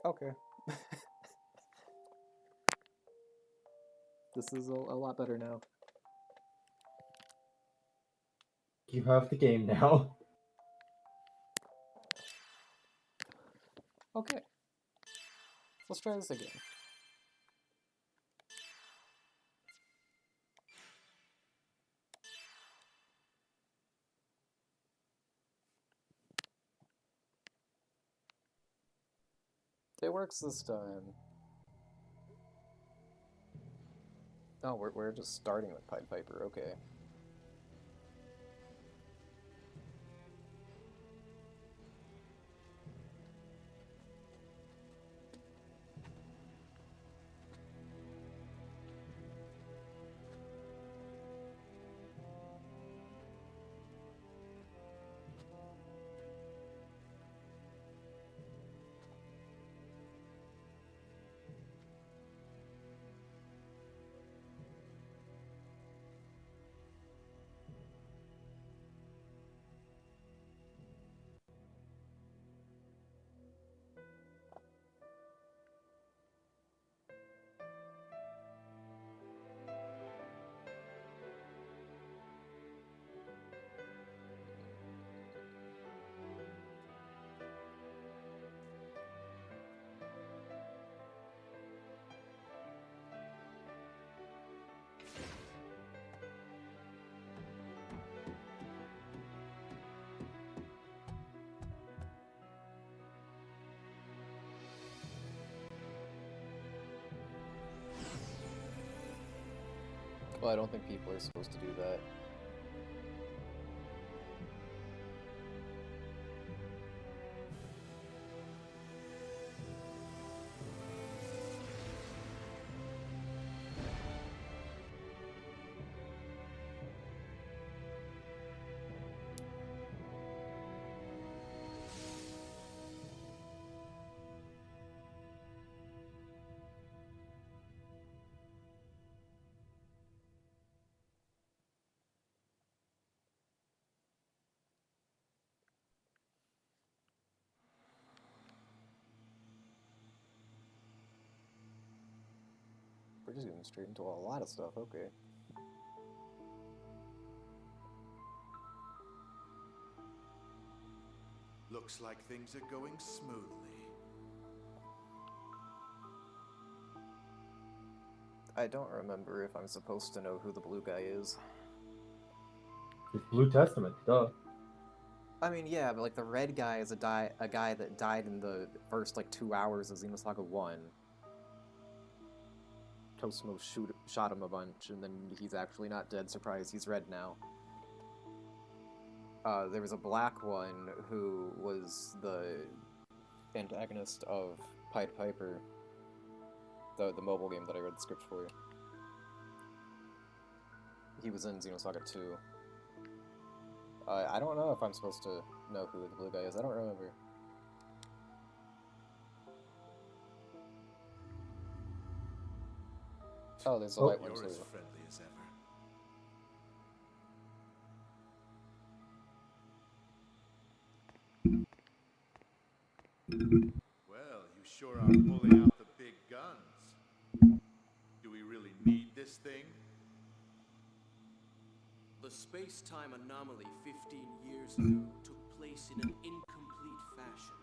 Okay. This is a lot better now. You have the game now. Okay. Let's try this again. It works this time. Oh, we're just starting with Pied Piper, okay. Well, I don't think people are supposed to do that. We're just getting straight into a lot of stuff, okay. Looks like things are going smoothly. I don't remember if I'm supposed to know who the blue guy is. It's Blue Testament, duh. I mean, yeah, but like the red guy is a guy that died in the first like 2 hours of Xenosaga 1. Cosmo shot him a bunch, and then he's actually not dead. Surprise, he's red now. There was a black one who was the antagonist of Pied Piper, the mobile game that I read the script for. He was in Xenosaga 2. I don't know if I'm supposed to know who the blue guy is. I don't remember. Oh, there's a white one You're too. as friendly as ever. Well, you sure are pulling out the big guns. Do we really need this thing? The space-time anomaly 15 years ago took place in an incomplete fashion.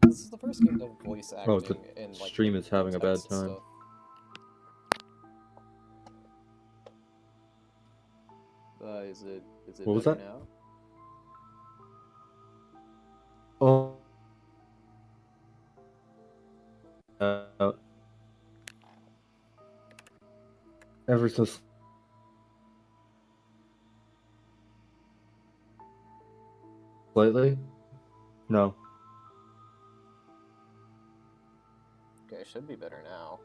This is the first game to have voice Oh, acting the and like stream is having a bad text time. stuff. Is it What was better that? now? Oh. Ever so slightly? No. Okay, it should be better now.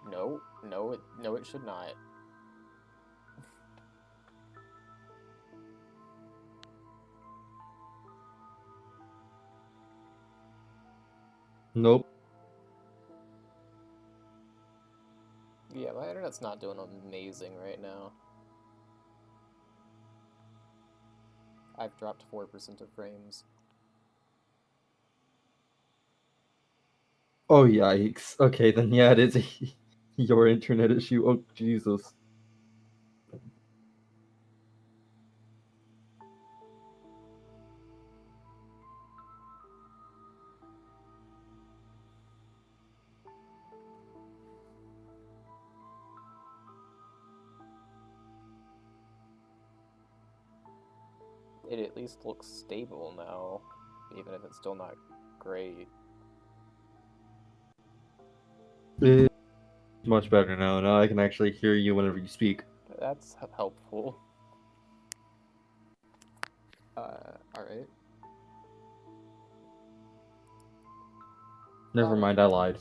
No, it should not. Nope. Yeah, my internet's not doing amazing right now. I've dropped 4% of frames. Oh, yikes. Okay, then yeah, it is your internet issue. Oh, Jesus. It at least looks stable now, even if it's still not great. It's much better now. Now I can actually hear you whenever you speak. That's helpful. Alright. Never mind, I lied.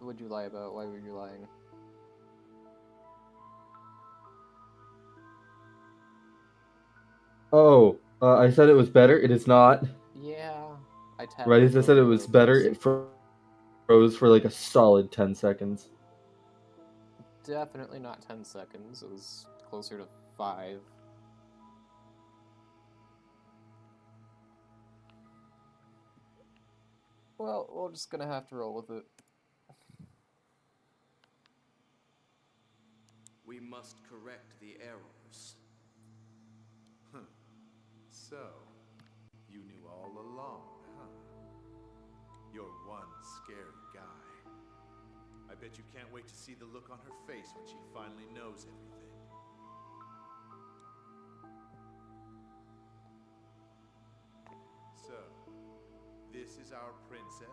What'd you lie about? Why were you lying? Oh, I said it was better. It is not. Yeah, I tapped Right it as I for a said it little was bit, better, but it froze for like a solid 10 seconds. definitely not 10 seconds. It was closer to 5. Well, we're just gonna have to roll with it. We must correct the errors. So, you knew all along, huh? You're one scary guy. I bet you can't wait to see the look on her face when she finally knows everything. So, this is our princess?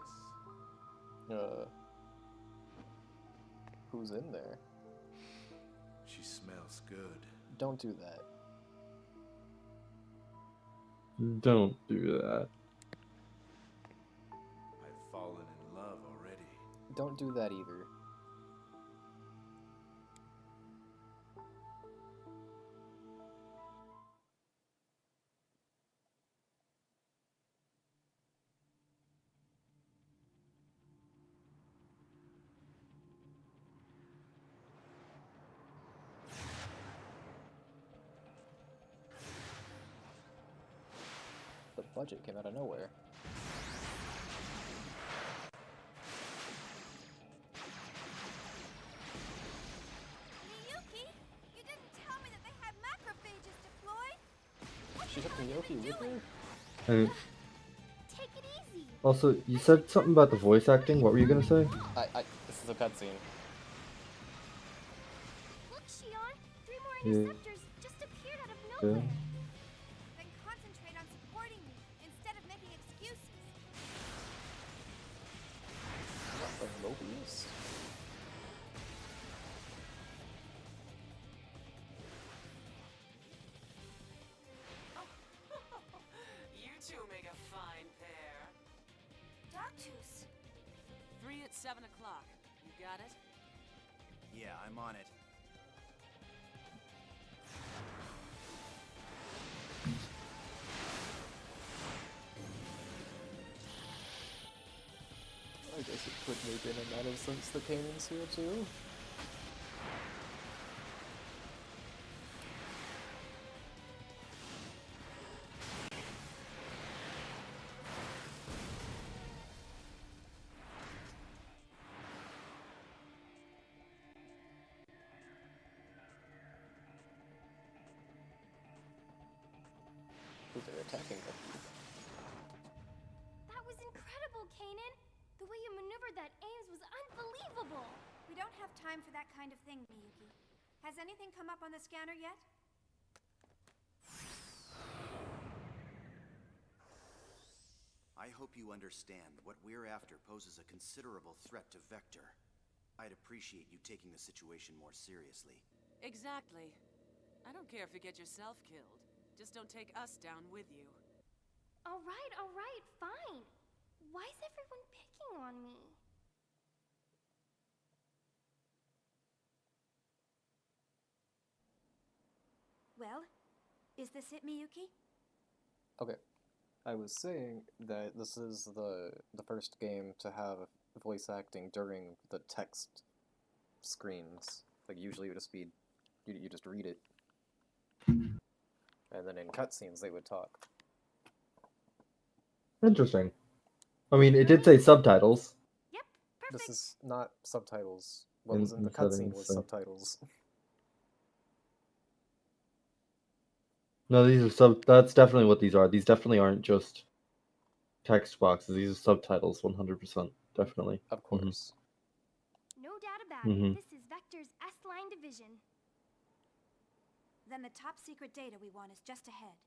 Who's in there? She smells good. Don't do that. Don't do that. I've fallen in love already. Don't do that either. The budget came out of nowhere. Miyuki, you didn't tell me that they had macrophages deployed. She took Miyoki with her? And Take it easy. also, you said something about the voice acting. What were you gonna say? This is a cutscene. Look, Shion, 3 more Yeah. interceptors just appeared out of Yeah. nowhere. Then concentrate on supporting me instead of making excuses. What, like Mobius? You two make a fine pair. Darkjuice. 3 at 7 o'clock. You got it? Yeah, I'm on it. I guess it could make an amount of sense the Kanan's here too. Ooh, they're attacking them. That was incredible, Kanan. The way you maneuvered that Ames was unbelievable. We don't have time for that kind of thing, Miyuki. Has anything come up on the scanner yet? I hope you understand what we're after poses a considerable threat to Vector. I'd appreciate you taking the situation more seriously. Exactly. I don't care if you get yourself killed. Just don't take us down with you. All right, fine. Why is everyone picking on me? Well, is this it, Miyuki? Okay. I was saying that this is the first game to have voice acting during the text screens. Like usually it would just be you just read it. And then in cutscenes they would talk. Interesting. I mean, it did say subtitles Yep, perfect. This is not subtitles. What in, was in in the cutscene settings. was So. subtitles. No, these are sub. That's definitely what these are. These definitely aren't just text boxes. These are subtitles, 100%. Definitely. Of course. No doubt about Mhm. it. This is Vector's S-line division. Then the top secret data we want is just ahead.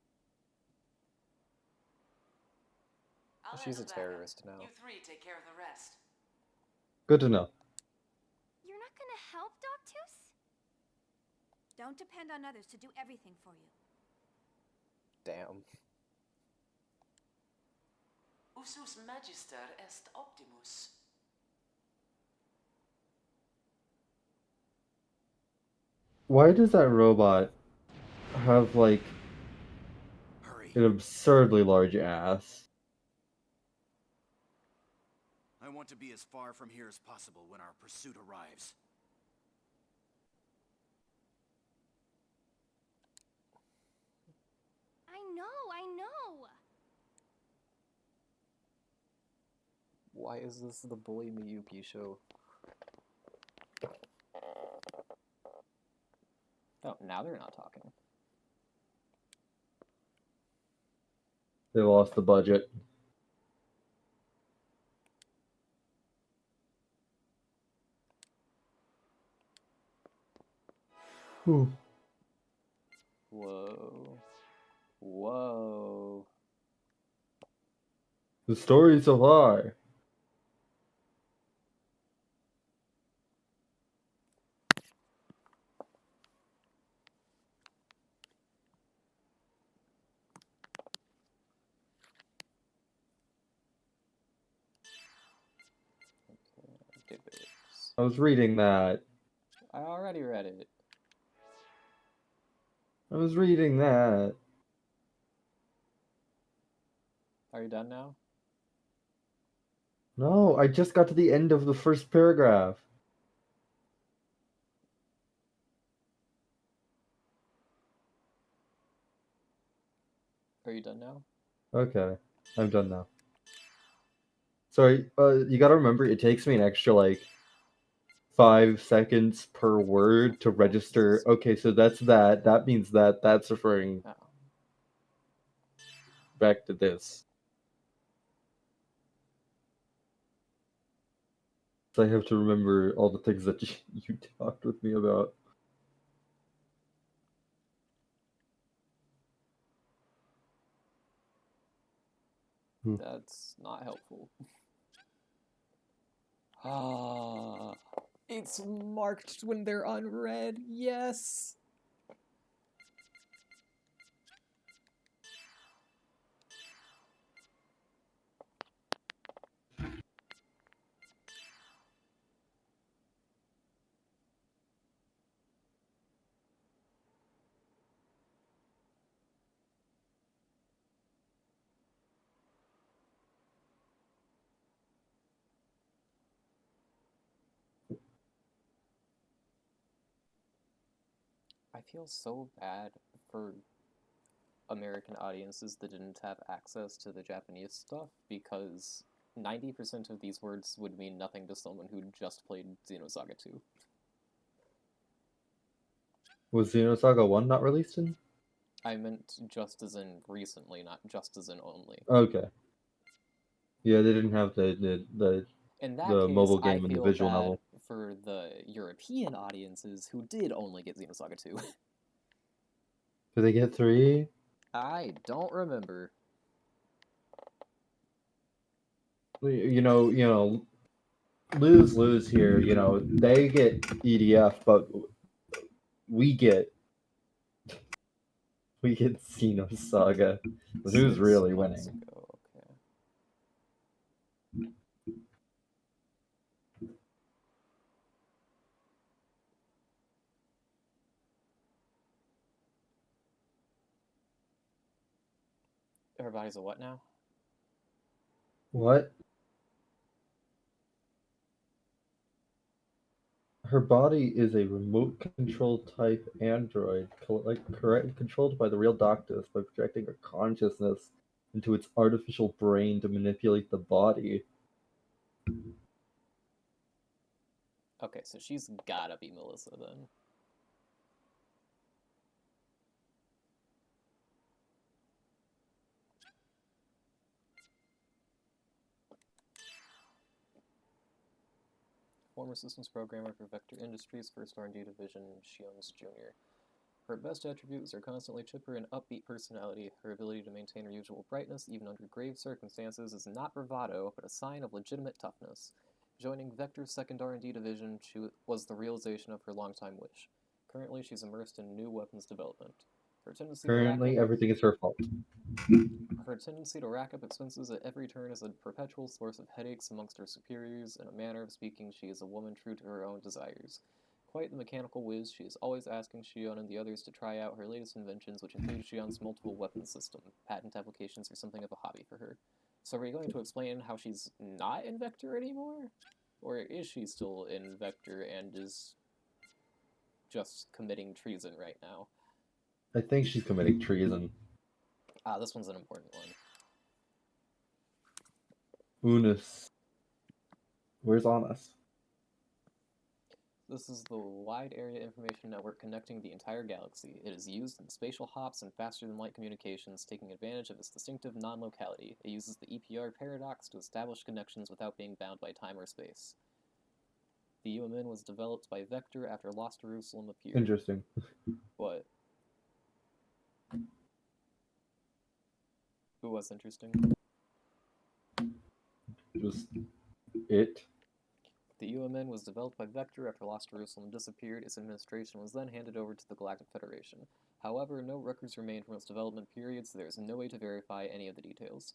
I'll She's a handle that. terrorist now. You three take care of the rest. Good to know. You're not gonna help, Doctus? Don't depend on others to do everything for you. Damn. Usus magister est optimus. Why does that robot have like Hurry. an absurdly large ass? I want to be as far from here as possible when our pursuit arrives. I know. Why is this the Bully Miyuki show? Oh, now they're not talking. They lost the budget. Whew. Whoa. Whoa. The story so far. Divots. I was reading that. I already read it. I was reading that. Are you done now? No, I just got to the end of the first paragraph. Are you done now? Okay, I'm done now. Sorry, you gotta remember, it takes me an extra, like, 5 seconds per word to register. Okay, so that's that. That means that. That's referring Oh. back to this. So I have to remember all the things that you talked with me about. That's not helpful. Ah, it's marked when they're unread. Yes. I feel so bad for American audiences that didn't have access to the Japanese stuff because 90% of these words would mean nothing to someone who just played Xenosaga 2. Was Xenosaga 1 not released in? I meant just as in recently, not just as in only. Okay. Yeah, they didn't have the In that the case, mobile I game and the feel visual bad novel. for the European audiences who did only get Xenosaga 2. Did they get 3? I don't remember. Lose here. They get EDF, but we get Xenosaga. Who's 6 really months winning? ago, okay. Everybody's a what now? What? Her body is a remote control type android, controlled by the real Doctus by projecting her consciousness into its artificial brain to manipulate the body. Okay, so she's gotta be Melissa then. Former systems programmer for Vector Industries, first R&D division, Shiones Jr. Her best attribute is her constantly chipper and upbeat personality. Her ability to maintain her usual brightness, even under grave circumstances, is not bravado, but a sign of legitimate toughness. Joining Vector's second R&D division was the realization of her longtime wish. Currently, she's immersed in new weapons development. Her tendency to rack up Currently, everything is her fault. expenses at every turn is a perpetual source of headaches amongst her superiors. In a manner of speaking, she is a woman true to her own desires. Quite the mechanical whiz, she is always asking Shion and the others to try out her latest inventions, which include Shion's multiple weapons system. Patent applications are something of a hobby for her. So are you going to explain how she's not in Vector anymore? Or is she still in Vector and is just committing treason right now? I think she's committing treason. Ah, this one's an important one. Unis. Where's Honest? This is the Wide Area Information Network connecting the entire galaxy. It is used in spatial hops and faster-than-light communications, taking advantage of its distinctive non-locality. It uses the EPR paradox to establish connections without being bound by time or space. The UMN was developed by Vector after Lost Jerusalem appeared. Interesting. What? Who was interesting? Just it. The UMN was developed by Vector after Lost Jerusalem disappeared. Its administration was then handed over to the Galactic Federation. However, no records remain from its development period, so there is no way to verify any of the details.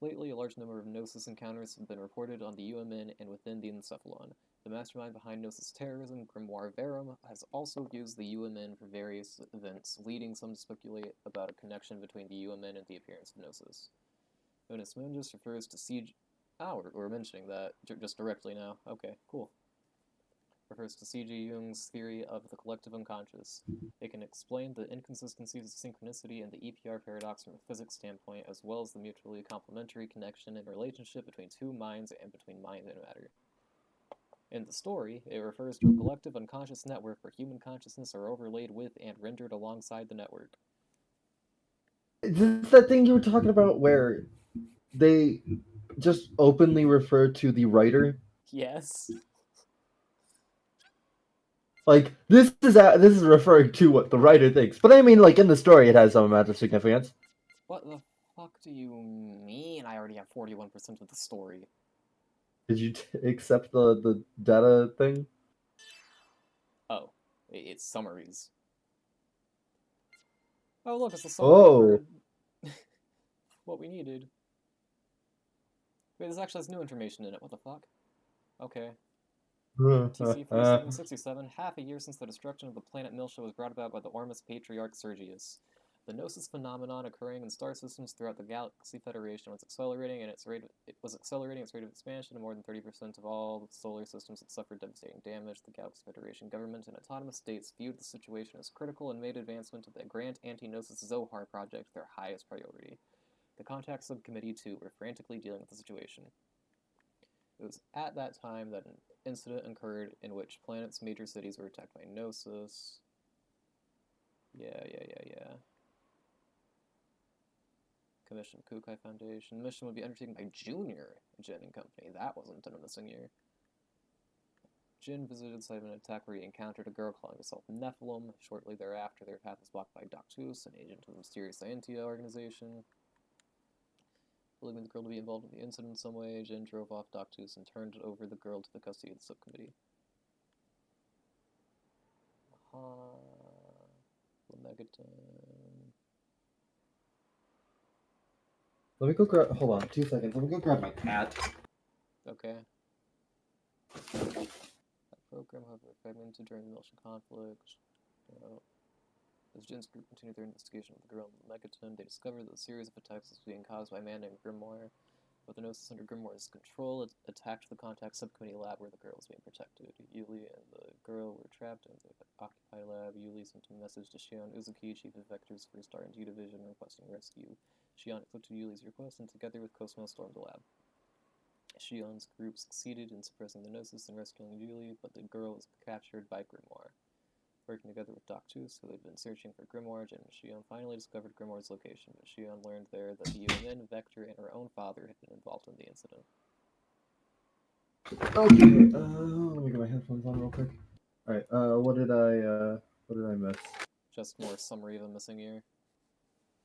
Lately, a large number of Gnosis encounters have been reported on the UMN and within the Encephalon. The mastermind behind Gnosis terrorism, Grimoire Verum, has also used the UMN for various events, leading some to speculate about a connection between the UMN and the appearance of Gnosis. Unis Mundus refers to CG... Oh, we're mentioning that just directly now. Okay, cool. Refers to C.G. Jung's theory of the collective unconscious. It can explain the inconsistencies of synchronicity and the EPR paradox from a physics standpoint, as well as the mutually complementary connection and relationship between two minds and between mind and matter. In the story, it refers to a collective unconscious network where human consciousness are overlaid with and rendered alongside the network. Is this that thing you were talking about where they just openly refer to the writer? Yes. Like this is referring to what the writer thinks, but I mean, like in the story, it has some amount of significance. What the fuck do you mean I already have 41% of the story? Did you accept the data thing? Oh, it's summaries. Oh, look, it's the summary for what we needed. Wait, this actually has new information in it. What the fuck? Okay. TC 4767, half a year since the destruction of the planet Milsha was brought about by the Ormus Patriarch Sergius. The Gnosis phenomenon occurring in star systems throughout the Galaxy Federation was accelerating its rate of expansion, and more than 30% of all the solar systems had suffered devastating damage. The Galaxy Federation government and autonomous states viewed the situation as critical and made advancement of the Grand Anti-Gnosis Zohar project their highest priority. The Contact Subcommittee, too, were frantically dealing with the situation. It was at that time that an incident occurred in which planet's major cities were attacked by Gnosis. Yeah. Commission Kukai Foundation. The mission would be undertaken by Junior, Jin and company. That wasn't in a missing year. Jin visited the site of an attack where he encountered a girl calling herself Nephilim. Shortly thereafter, their path was blocked by Doctus, an agent of the mysterious Scientia organization. Believing the girl to be involved in the incident in some way, Jin drove off Doctus and turned over the girl to the custody of the subcommittee. Namekian. Let me go grab. Hold on, 2 seconds. Let me go grab my cat. Okay. That program, however, fragmented during the Milsha conflict. As Jin's group continued their investigation of the girl in Namekian, they discovered that a series of attacks was being caused by a man named Grimoire. With the Gnosis under Grimoire's control, it attacked the Contact Subcommittee lab where the girl was being protected. Yuli and the girl were trapped in the occupied lab. Yuli sent a message to Shion Uzuki, chief of Vector's first R&D division, requesting rescue. Shion accepted Yuli's request and together with Cosmo stormed the lab. Shion's group succeeded in suppressing the Gnosis and rescuing Yuli, but the girl was captured by Grimoire. Working together with Doc Tooth, who had been searching for Grimoire, Jen and Shion finally discovered Grimoire's location, but Shion learned there that the UNN, Vector, and her own father had been involved in the incident. Okay, let me get my headphones on real quick. Alright, what did I miss? Just more summary of a missing year.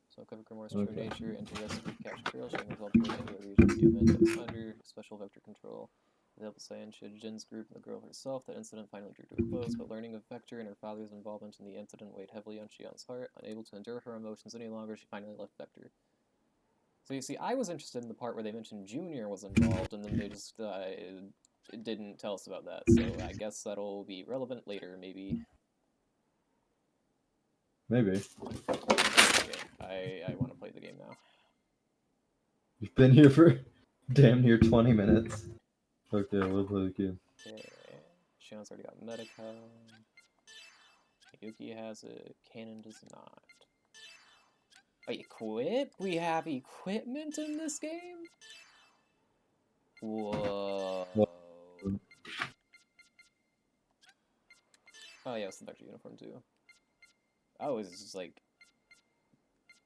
So cover Grimoire's true nature and to rescue the captured girl, Shion resolved to bring into a region of the UNN that was under special Vector control. With the help of Cyan, Jin's group, and the girl herself, that incident finally drew to a close, but learning of Vector and her father's involvement in the incident weighed heavily on Shion's heart. Unable to endure her emotions any longer, she finally left Vector. So you see, I was interested in the part where they mentioned Junior was involved, and then they just didn't tell us about that, so I guess that'll be relevant later, maybe. Maybe. Okay, I want to play the game now. You've been here for damn near 20 minutes. Okay, we'll play the game. Okay, Shion's already got Medica. Yuki has it, Kanon does not. Equip? We have equipment in this game? Whoa. Oh yeah, it's the Vector uniform too. Oh, it's just like...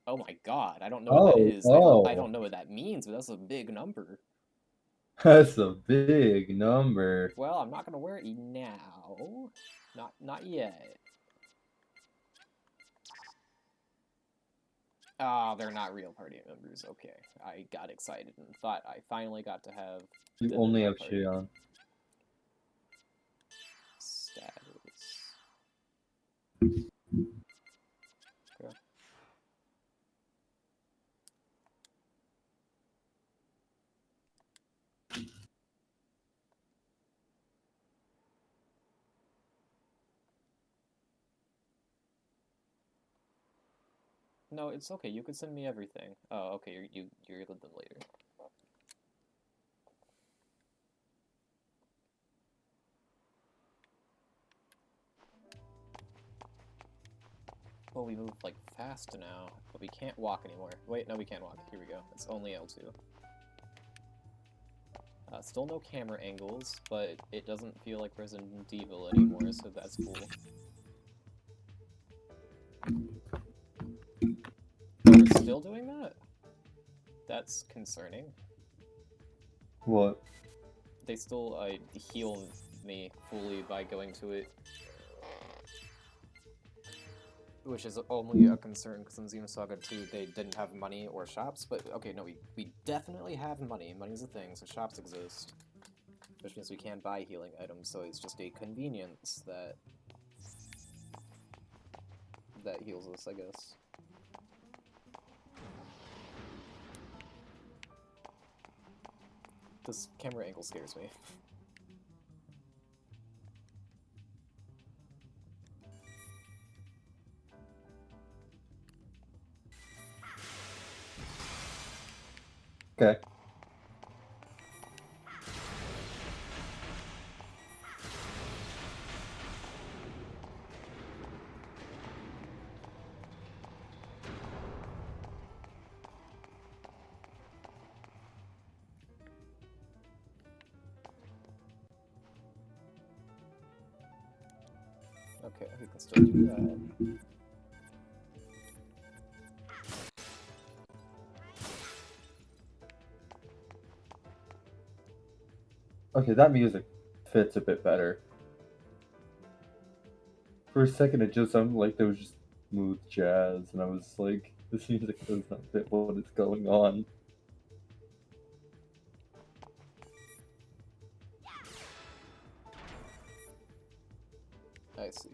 Oh my god, I don't know what that is. I don't know what that means, but that's a big number. That's a big number. Well, I'm not gonna wear it now. Not yet. Ah, they're not real party members. Okay, I got excited and thought I finally got to have. You only have Shion. Status. Okay. No, it's okay. You could send me everything. Oh, okay. You're gonna them later. Well, we move like fast now, but we can't walk anymore. Wait, no, we can't walk. Here we go. It's only L2. Still no camera angles, but it doesn't feel like Resident Evil anymore, so that's cool. We're still doing that? That's concerning. What? They still heal me fully by going to it. Which is only a concern because in Xenosaga 2 they didn't have money or shops, but okay, no, we definitely have money. Money's a thing, so shops exist. Which means we can buy healing items, so it's just a convenience that heals us, I guess. This camera angle scares me. Okay. Okay, we can still do that. Okay, that music fits a bit better. For a second, it just sounded like there was just smooth jazz, and I was like, this music does not fit what is going on. I see.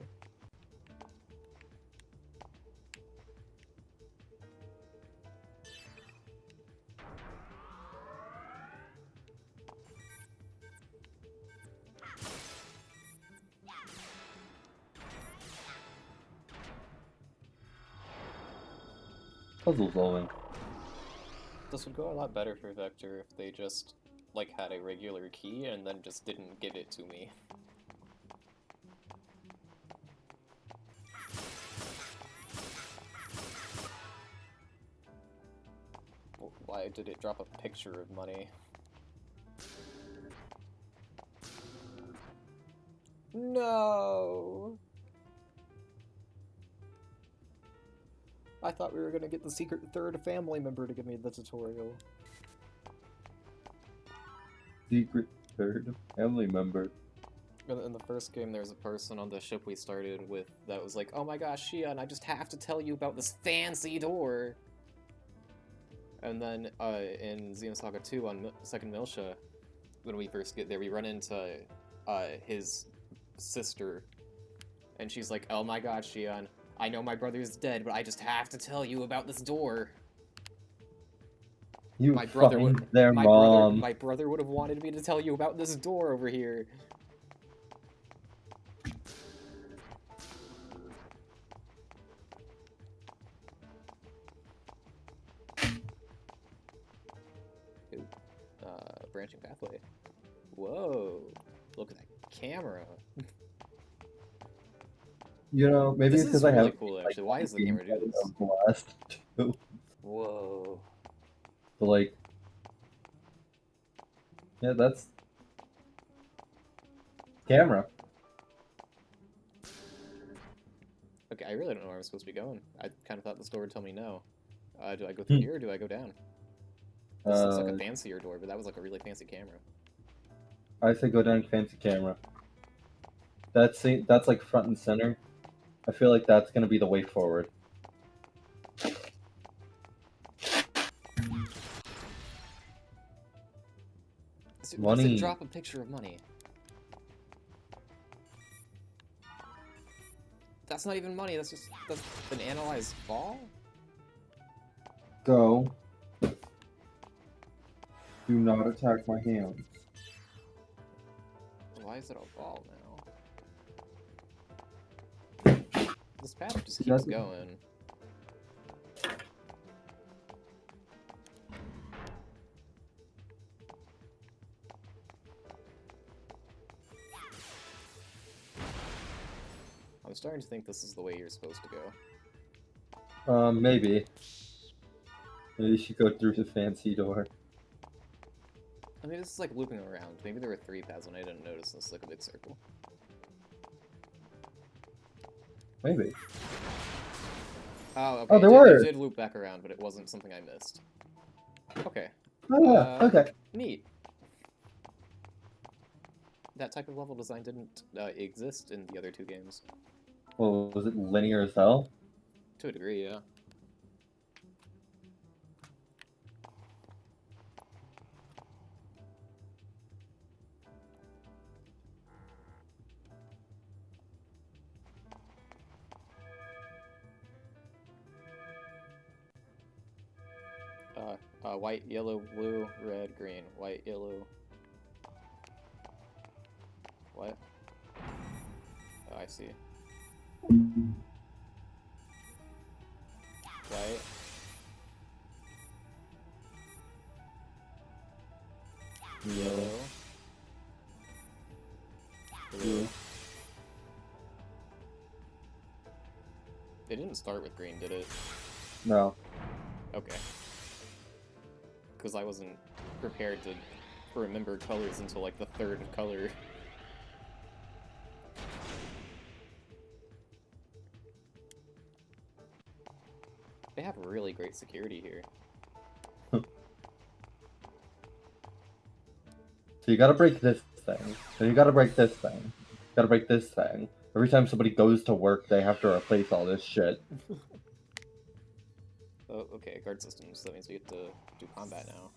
Puzzle solving. This would go a lot better for Vector if they just, like, had a regular key and then just didn't give it to me. Why did it drop a picture of money? No! I thought we were gonna get the secret third family member to give me the tutorial. Secret third family member. In the first game, there was a person on the ship we started with that was like, "Oh my gosh, Shion, I just have to tell you about this fancy door." And then in Xenosaga 2 on Second Milsha, when we first get there, we run into his sister, and she's like, "Oh my god, Shion, I know my brother's dead, but I just have to tell you about this door." You My brother fucking would, their mom. my brother would have wanted me to tell you about this door over here. Ooh, branching pathway. Whoa, look at that camera. You know, maybe This it's because is I really have cool, like, actually. Why is the camera doing this? of the last two. Whoa. But like, yeah, that's camera. Okay, I really don't know where I'm supposed to be going. I kind of thought this door would tell me no. Do I go through here or do I go down? This looks like a fancier door, but that was like a really fancy camera. I say go down fancy camera. That's like front and center. I feel like that's gonna be the way forward. Why does it Money. drop a picture of money? That's not even money, that's an analyzed ball? Go. Do not attack my hands. Why is it a ball now? This path just keeps going. I'm starting to think this is the way you're supposed to go. Maybe. Maybe you should go through the fancy door. I mean, this is like looping around. Maybe there were 3 paths and I didn't notice this, like a big circle. Maybe. Oh, okay. Oh, there it were! did loop back around, but it wasn't something I missed. Okay. Oh yeah, okay. Neat. That type of level design didn't exist in the other 2 games. Well, was it linear as hell? To a degree, yeah. White, yellow, blue, red, green. White, yellow... What? Oh, I see. White. Yellow. Blue. It didn't start with green, did it? No. Okay. Because I wasn't prepared to remember colors until like the 3rd color. They have really great security here. So you gotta break this thing. Then you gotta break this thing. You gotta break this thing. Every time somebody goes to work, they have to replace all this shit. Oh, okay, guard systems. That means we get to do combat now.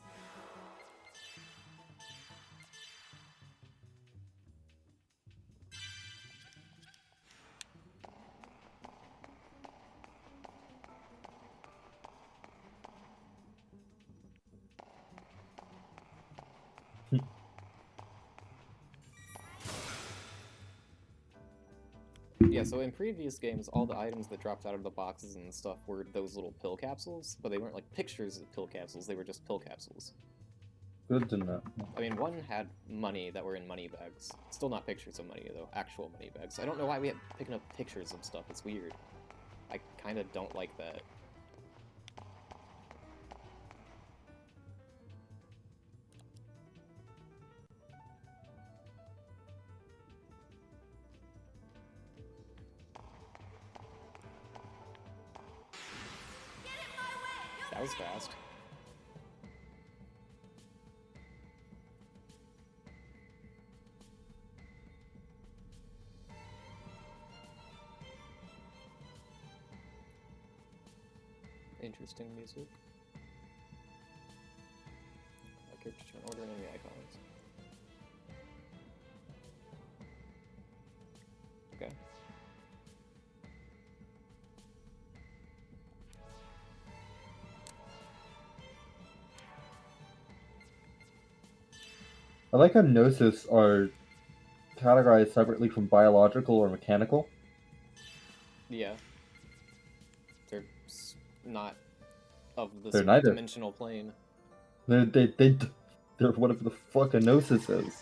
Yeah, so in previous games, all the items that dropped out of the boxes and stuff were those little pill capsules, but they weren't like pictures of pill capsules, they were just pill capsules. Good to know. I mean, one had money that were in money bags. Still not pictures of money, though. Actual money bags. I don't know why we have picking up pictures of stuff. It's weird. I kind of don't like that. That was fast. Interesting music. I could just order enemy icons. Okay. I like how gnosis are categorized separately from biological or mechanical. Yeah. They're not of this They're neither. dimensional plane. They're whatever the fuck a gnosis is.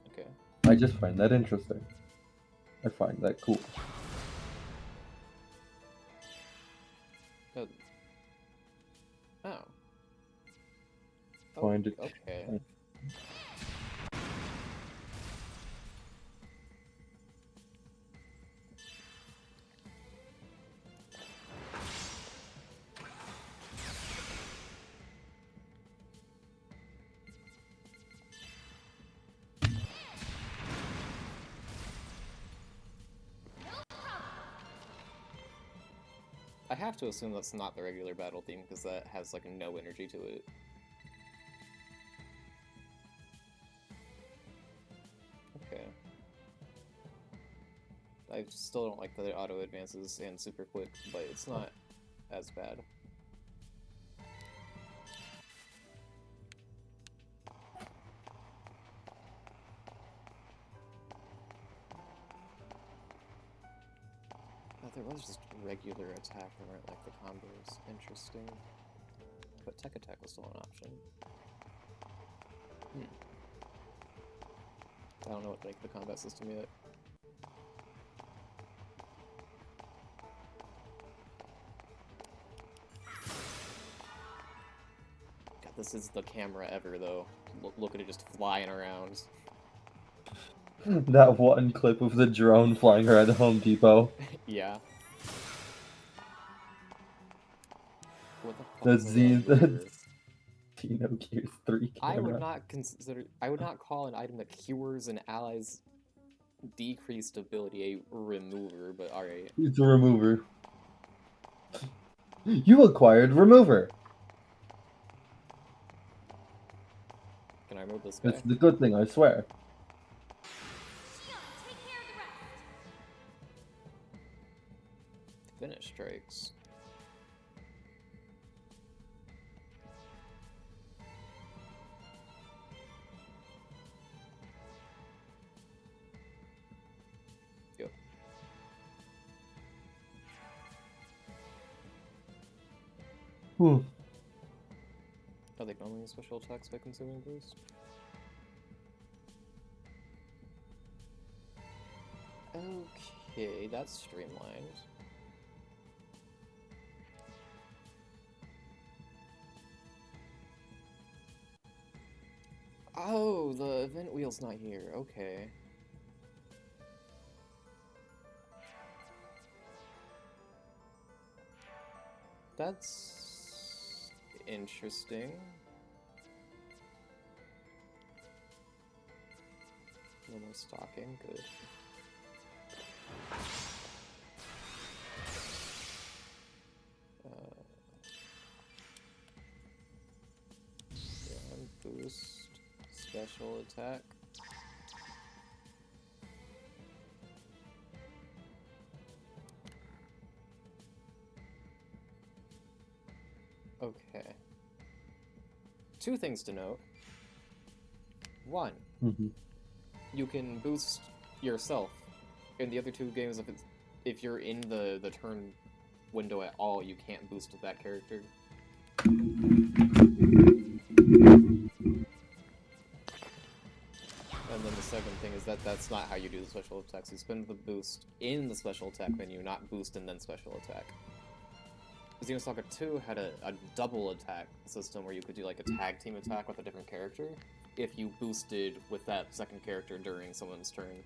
Okay. I just find that interesting. I find that cool. Oh. Oh. Find it. Okay. I have to assume that's not the regular battle theme because that has like no energy to it. Okay. I still don't like the auto advances and super quick, but it's not as bad. Oh, there was just regular attack that weren't like the combos. Interesting. But tech attack was still an option. I don't know what like the combat system yet. God, this is the camera ever though. Look at it just flying around. That one clip of the drone flying around the Home Depot. Yeah. What the fuck That's is the a mover? Xenogears 3 camera. I would not call an item that cures an ally's decreased ability a remover, but alright. It's a remover. You acquired remover. Can I remove this guy? That's the good thing, I swear. Shion, take care of the rest. Finish strikes. Yep. Are they normally special attacks by consuming boost? Okay, that's streamlined. Oh, the event wheel's not here. Okay. That's interesting. No more stalking, good. Yeah, boost, special attack. Okay. Two things to note. One, you can boost yourself. In the other two games, if you're in the turn window at all, you can't boost with that character. And then the second thing is that's not how you do the special attacks. You spend the boost in the special attack menu, not boost and then special attack. Xenosaga 2 had a double attack system where you could do like a tag team attack with a different character if you boosted with that second character during someone's turn.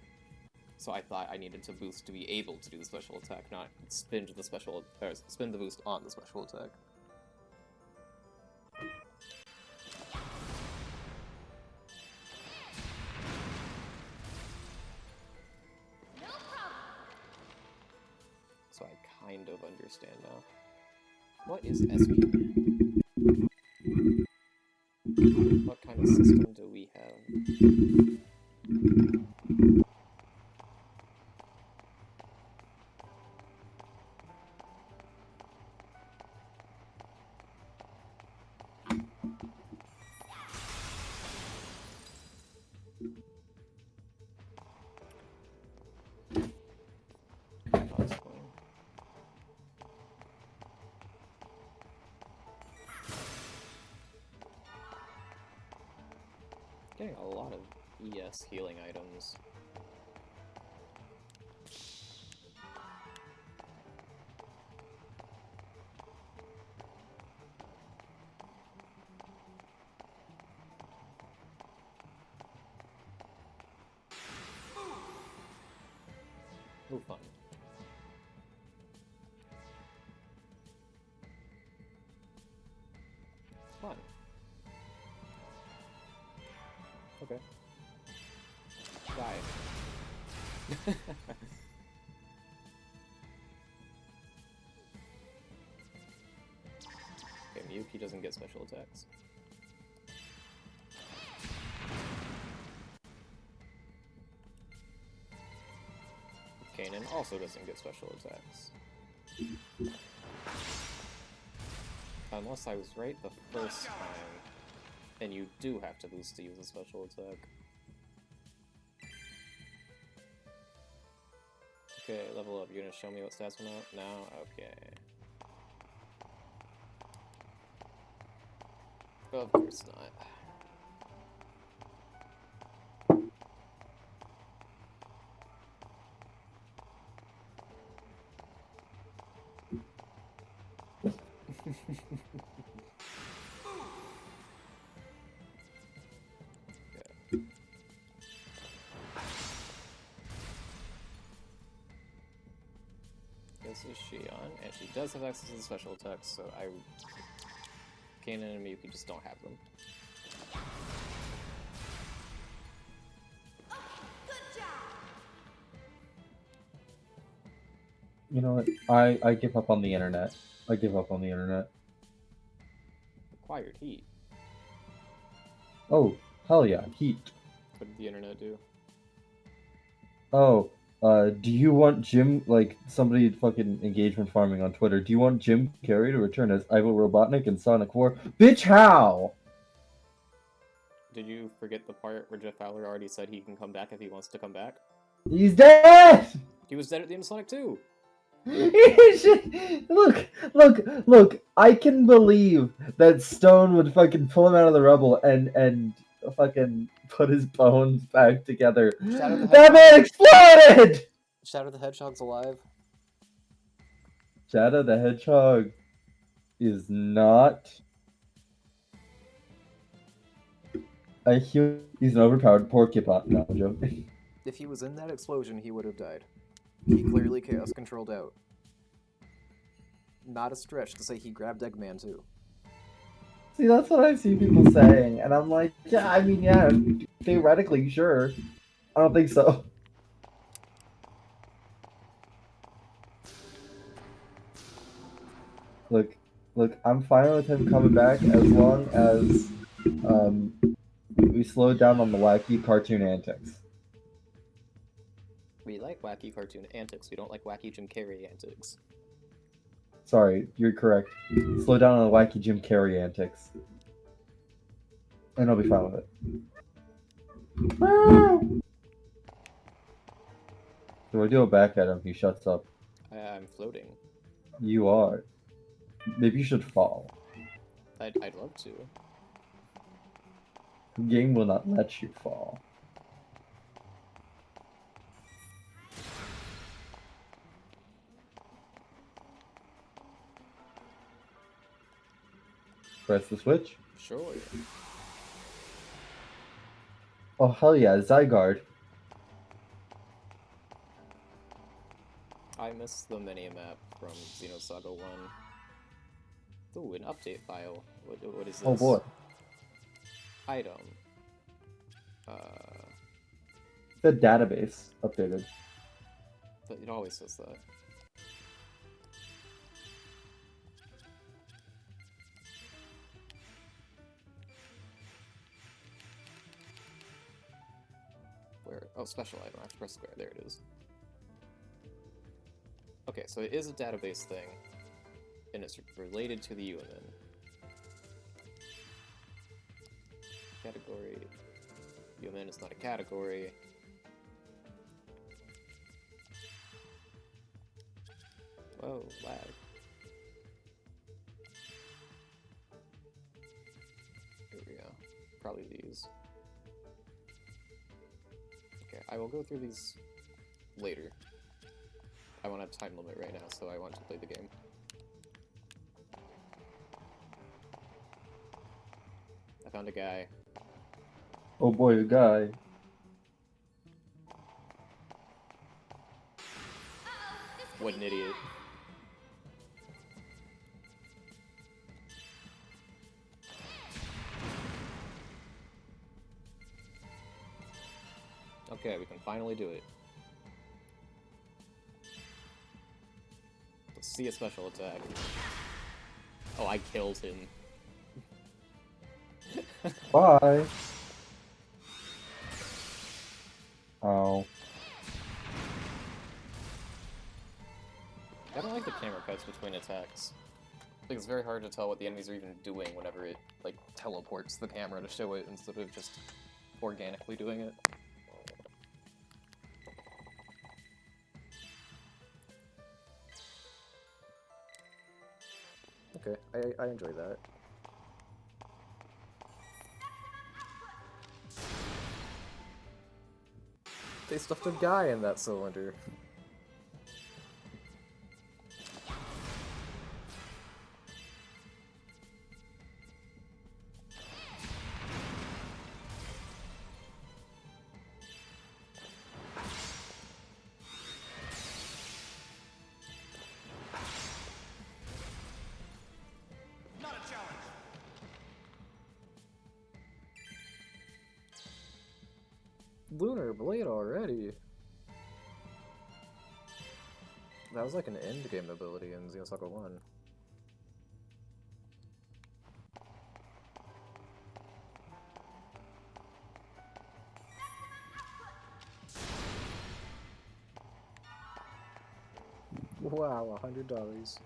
So I thought I needed to boost to be able to do the special attack, not spin to the special, or spin the boost on the special attack. No problem. So I kind of understand now. What is SP? What kind of system do we have? That's fine. Getting a lot of ES healing items. Oh, fun. Fun. Okay. Die. Okay, Miyuki doesn't get special attacks. Kanan also doesn't get special attacks. Unless I was right the first time, and you do have to boost to use a special attack. Okay, level up. You're gonna show me what stats went out? No? Okay. Of course not. Okay. This is she on, and she does have access to the special attacks, so Kanan and Miyuki just don't have them. Good job. You know what? I give up on the internet. I give up on the internet. Acquired heat. Oh, hell yeah, heat. What did the internet do? Oh, do you want Jim, like, somebody fucking engagement farming on Twitter, do you want Jim Carrey to return as Ivo Robotnik in Sonic War? Bitch, how? Did you forget the part where Jeff Fowler already said he can come back if he wants to come back? He's dead! He was dead at the end of Sonic 2! Look, I can believe that Stone would fucking pull him out of the rubble and fucking put his bones back together. Shadow the That man exploded! Shadow the Hedgehog's alive. Shadow the Hedgehog is not a human. He's an overpowered porcupine. No, I'm joking. If he was in that explosion, he would have died. He clearly Chaos Controlled out. Not a stretch to say he grabbed Eggman too. See, that's what I see people saying, and I'm like, yeah, I mean, yeah, theoretically, sure. I don't think so. Look, I'm fine with him coming back as long as we slow down on the wacky cartoon antics. We like wacky cartoon antics, we don't like wacky Jim Carrey antics. Sorry, you're correct. Slow down on the wacky Jim Carrey antics. And I'll be fine with it. So I do a back at him, he shuts up. I'm floating. You are. Maybe you should fall. I'd love to. The game will not let you fall. Press the switch. Sure. Oh hell yeah, Zygarde. missed the mini-map from Xenosaga 1. Ooh, an update file. What is this? Oh boy. Item. The database updated. But it always says that. Where? Oh, special item. I have to press square. There it is. Okay, so it is a database thing, and it's related to the UMN. Category. UMN is not a category. Whoa, lag. Here we go. Probably these. Okay, I will go through these later. I won't have time limit right now, so I want to play the game. I found a guy. Oh boy, a guy. What an idiot. Okay, we can finally do it. Let's see a special attack. Oh, I killed him. Bye. Oh. I don't like the camera cuts between attacks. Like, it's very hard to tell what the enemies are even doing whenever it, like, teleports the camera to show it instead of just organically doing it. Okay, I enjoy that. They stuffed a guy in that cylinder. Lunar Blade already? That was like an endgame ability in Xenosaga 1. Wow, $100.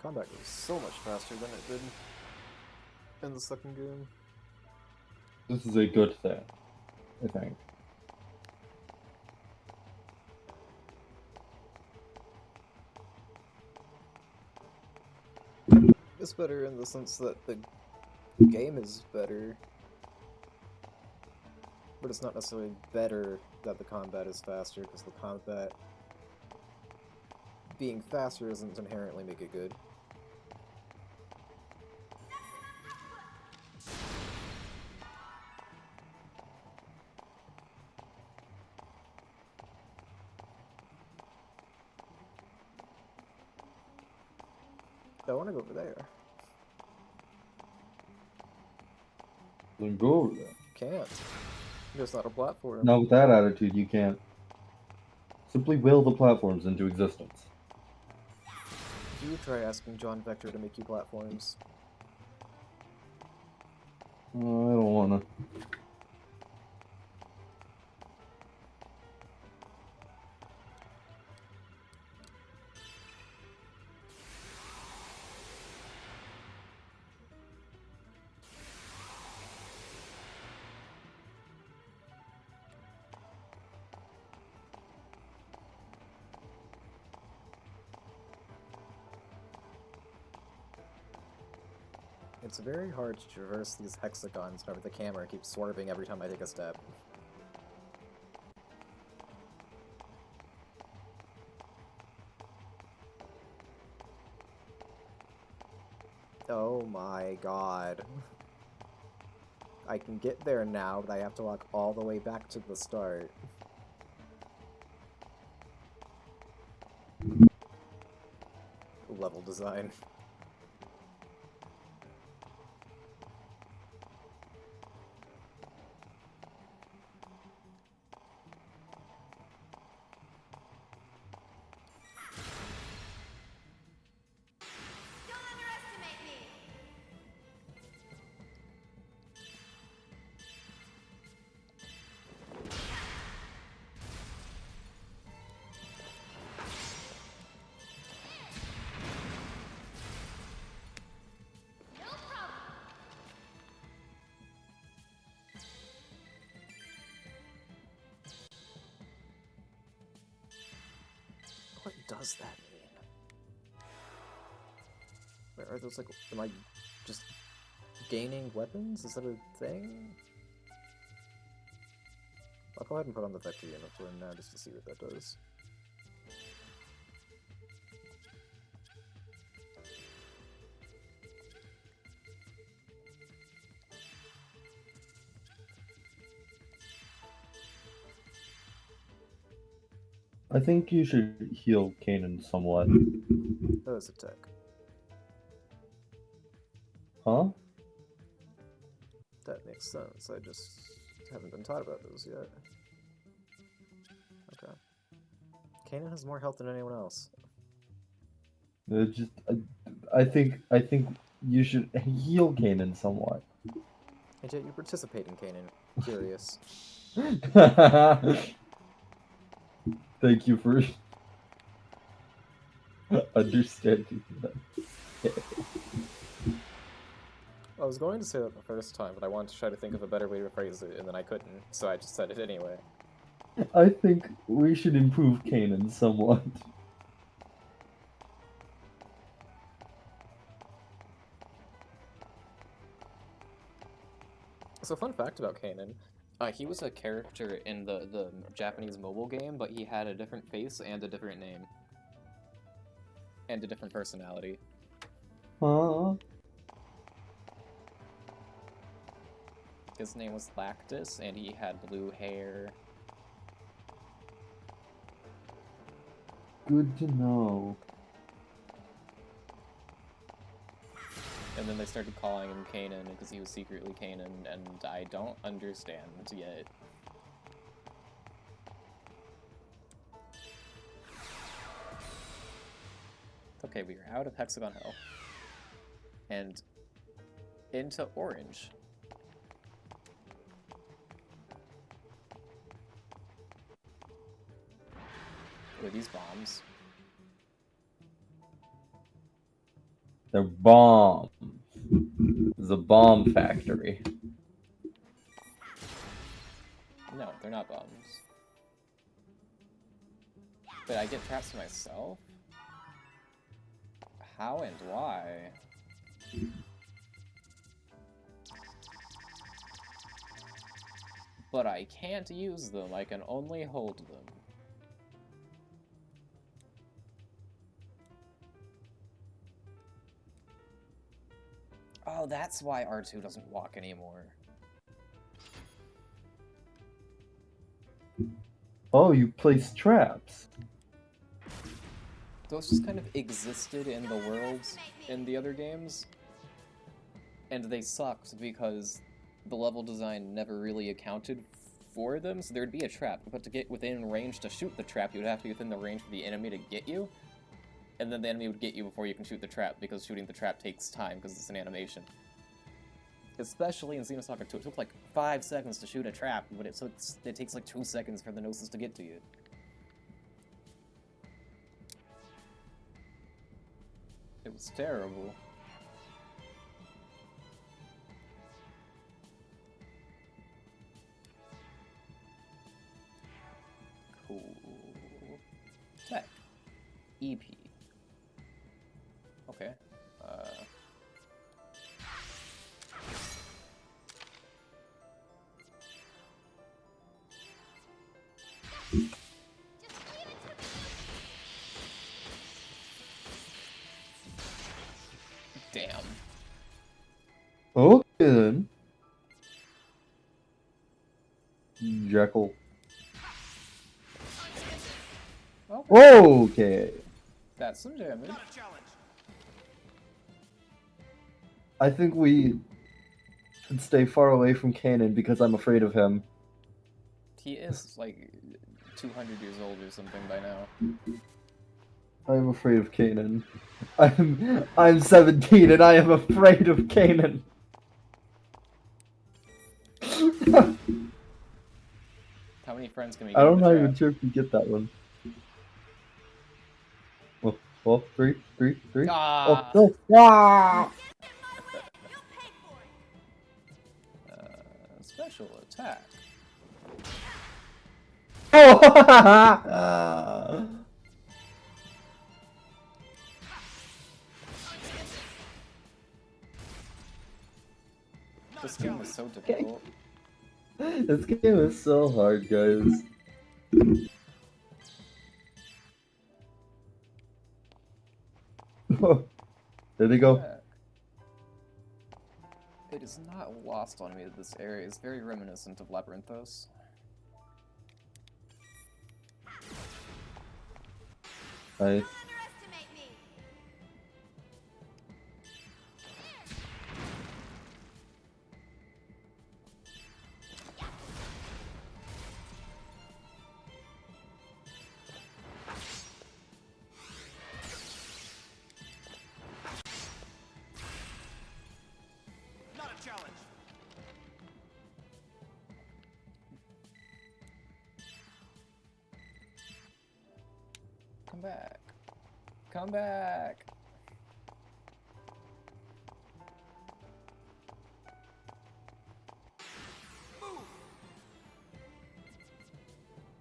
Combat goes so much faster than it did in the second game. This is a good thing, I think. It's better in the sense that the game is better, but it's not necessarily better that the combat is faster, because the combat being faster doesn't inherently make it good. I want to go over there. Then go over there. Can't. There's not a platform. Now with that attitude, you can't. Simply will the platforms into existence. You try asking John Vector to make you platforms. I don't wanna. It's very hard to traverse these hexagons whenever the camera keeps swerving every time I take a step. Oh my god. I can get there now, but I have to walk all the way back to the start. Level design. Don't underestimate me! No problem! What does that mean? Where are those, like, am I just gaining weapons? Is that a thing? I'll go ahead and put on the Vector unit for now just to see what that does. I think you should heal Kanan somewhat. Oh, it's a tech. Huh? That makes sense. I just haven't been taught about those yet. Okay. Kanan has more health than anyone else. Just, I think you should heal Kanan somewhat. And yet you participate in Kanan. Curious. Thank you for understanding that. I was going to say that the first time, but I wanted to try to think of a better way to phrase it, and then I couldn't, so I just said it anyway. I think we should improve Kanan somewhat. So, fun fact about Kanan, he was a character in the Japanese mobile game, but he had a different face and a different name. And a different personality. Huh? His name was Lactus, and he had blue hair. Good to know. And then they started calling him Kanan because he was secretly Kanan, and I don't understand yet. Okay, we are out of Hexagon Hell. And into Orange. What are these bombs? They're bombs. It's a bomb factory. No, they're not bombs. But I get traps myself? How and why? But I can't use them, I can only hold them. Oh, that's why R2 doesn't walk anymore. Oh, you place traps. Those just kind of existed in the worlds in the other games. And they sucked because the level design never really accounted for them, so there'd be a trap, but to get within range to shoot the trap, you would have to be within the range for the enemy to get you. And then the enemy would get you before you can shoot the trap, because shooting the trap takes time, because it's an animation. Especially in Xenosaga 2, it took like 5 seconds to shoot a trap, but it takes like 2 seconds for the Gnosis to get to you. It was terrible. Cool. Tech. EP. Okay. Jackal. Okay, Okay. that's some damage. Not a challenge. I think we should stay far away from Kanan because I'm afraid of him. He is like 200 years old or something by now. I'm afraid of Kanan. I'm 17 and I am afraid of Kanan. How many friends can we I get in don't the know chat? even sure if you get that one. Oh, three. Ah! Oh, ah! Special attack. Oh! This game is so difficult. This game is so hard, guys. There they go. Back. It is not lost on me that this area is very reminiscent of Labyrinthos. Nice. Underestimate me. Not a challenge. Come back. Come back.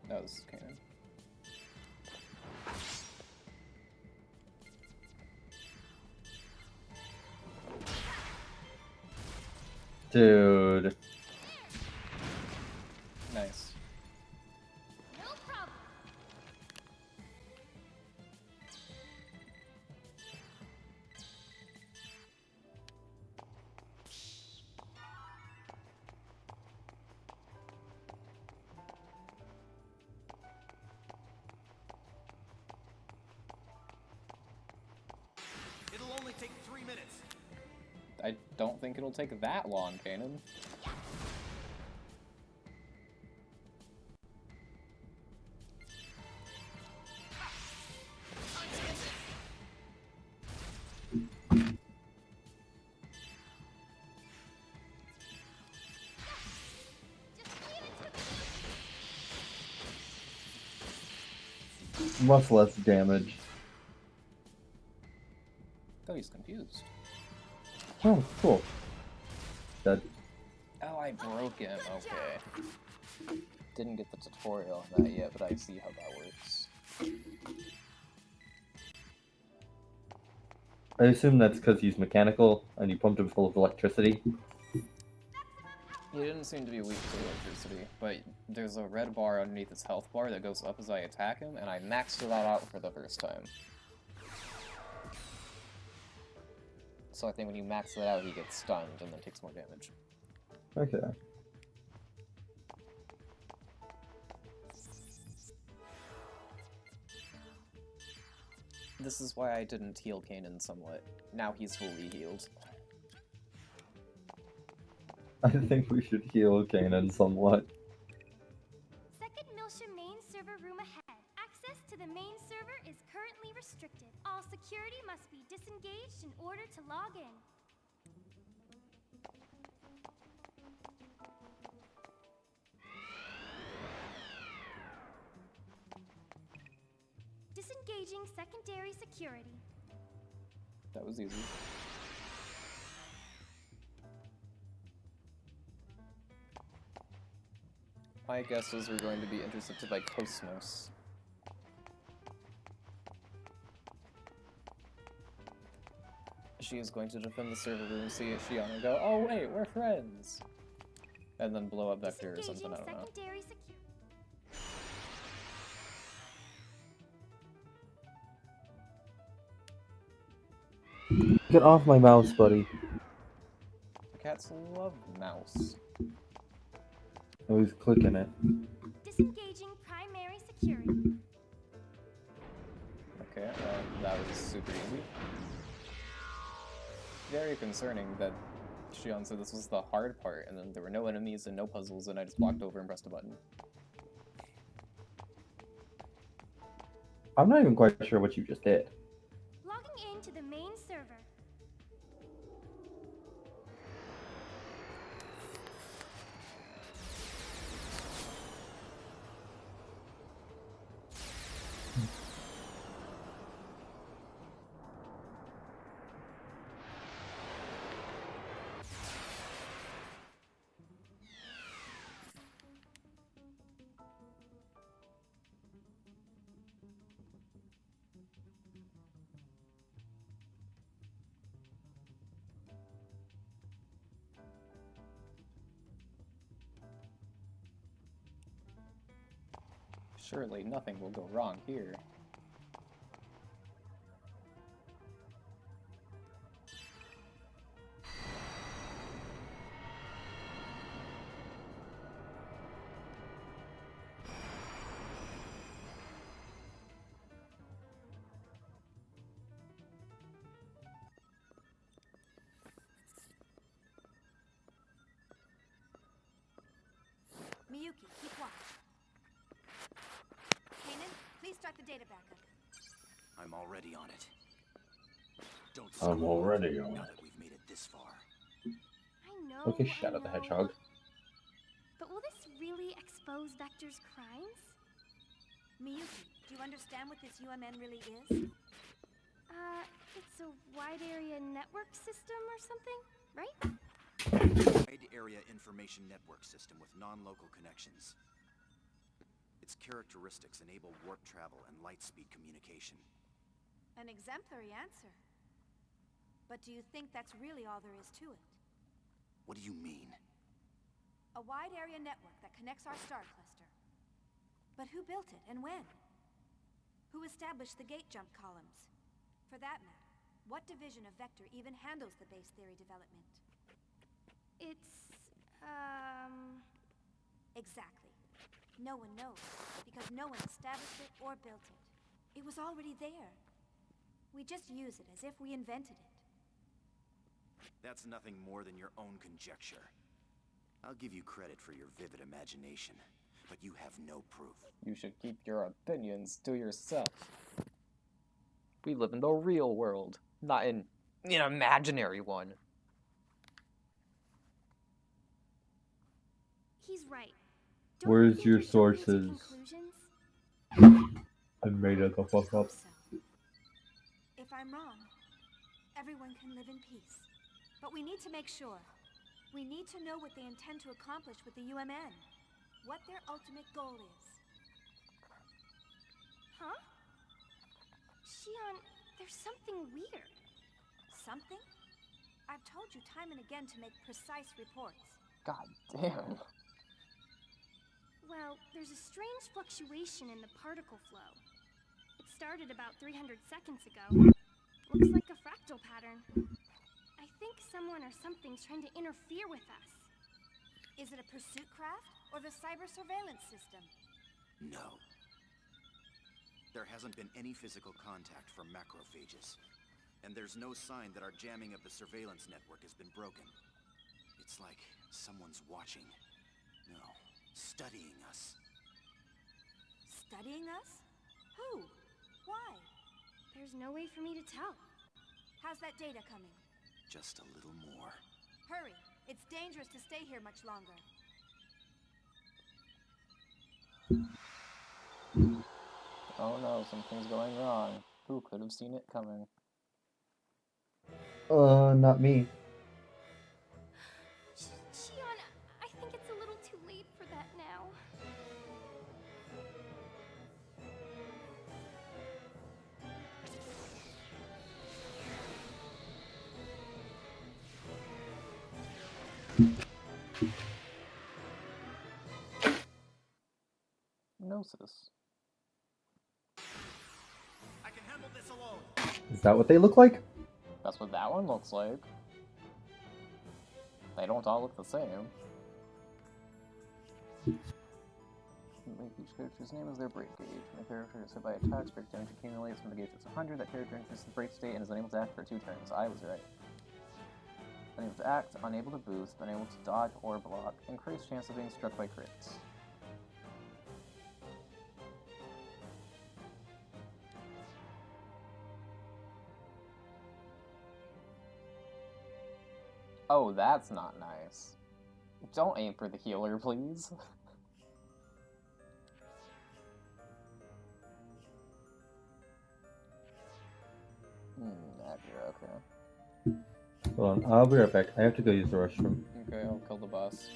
No, this is Kanan. Dude. Nice. No problem. It'll only take 3 minutes. I don't think it'll take that long, Kanan. Much less damage. Oh, he's confused. Oh, cool. Dead. Oh, I broke him. Okay. Didn't get the tutorial on that yet, but I see how that works. I assume that's because he's mechanical and you pumped him full of electricity. He didn't seem to be weak to electricity, but there's a red bar underneath his health bar that goes up as I attack him, and I maxed that out for the first time. So I think when you max that out, he gets stunned and then takes more damage. Okay. This is why I didn't heal Kanan somewhat. Now he's fully healed. I think we should heal Kanan somewhat. Second Milsha main server room ahead. Access to the main server is currently restricted. All security must be disengaged in order to log in. Disengaging secondary security. That was easy. My guess is we're going to be intercepted by Cosmos. She is going to defend the server room, see Shiana go, oh wait, we're friends! And then blow up Vector or something, I don't know. Secondary security. Get off my mouse, buddy. Cats love mouse. I was clicking it. Disengaging primary security. Okay, that was super easy. Very concerning that Shion said this was the hard part, and then there were no enemies and no puzzles, and I just walked over and pressed a button. I'm not even quite sure what you just did. Logging in to the main server. Surely nothing will go wrong here. Miyuki, keep watch. Kanan, please start the data backup. I'm already on it. Don't I'm screw already up on now it. that we've made it this far. I know. Okay, I Shadow the know. Hedgehog. But will this really expose Vector's crimes? Miyuki, do you understand what this UMN really is? It's a wide area network system or something, right? Wide area information network system with non-local connections. Its characteristics enable warp travel and light speed communication. An exemplary answer. But do you think that's really all there is to it? What do you mean? A wide area network that connects our star cluster. But who built it and when? Who established the gate jump columns? For that matter, what division of Vector even handles the base theory development? It's, Exactly. No one knows, because no one established it or built it. It was already there. We just use it as if we invented it. That's nothing more than your own conjecture. I'll give you credit for your vivid imagination, but you have no proof. You should keep your opinions to yourself. We live in the real world, not in an imaginary one. He's right. Where's you think your you're jumping to sources? conclusions? I made it the fuck I up. hope so. If I'm wrong, everyone can live in peace. But we need to make sure. We need to know what they intend to accomplish with the UMN. What their ultimate goal is. Huh? Shion, there's something weird. Something? I've told you time and again to make precise reports. God damn. Well, there's a strange fluctuation in the particle flow. It started about 300 seconds ago. Looks like a fractal pattern. I think someone or something's trying to interfere with us. Is it a pursuit craft or the cyber surveillance system? No. There hasn't been any physical contact from macrophages. And there's no sign that our jamming of the surveillance network has been broken. It's like someone's watching. No, studying us. Studying us? Who? Why? There's no way for me to tell. How's that data coming? Just a little more. Hurry! It's dangerous to stay here much longer. Oh no, something's going wrong. Who could have seen it coming? Not me. Shion, I think it's a little too late for that now. Gnosis. I can handle this alone. Is that what they look like? That's what that one looks like. They don't all look the same. Make each character's name as their break gauge. When a character is hit by attacks, break damage accumulates. When the gauge is 100, that character enters the break state and is unable to act for 2 turns. I was right. Unable to act, unable to boost, unable to dodge or block. Increased chance of being struck by crits. Oh, that's not nice. Don't aim for the healer, please. Accurate, okay. Hold on, I'll be right back. I have to go use the restroom. Okay, I'll kill the boss.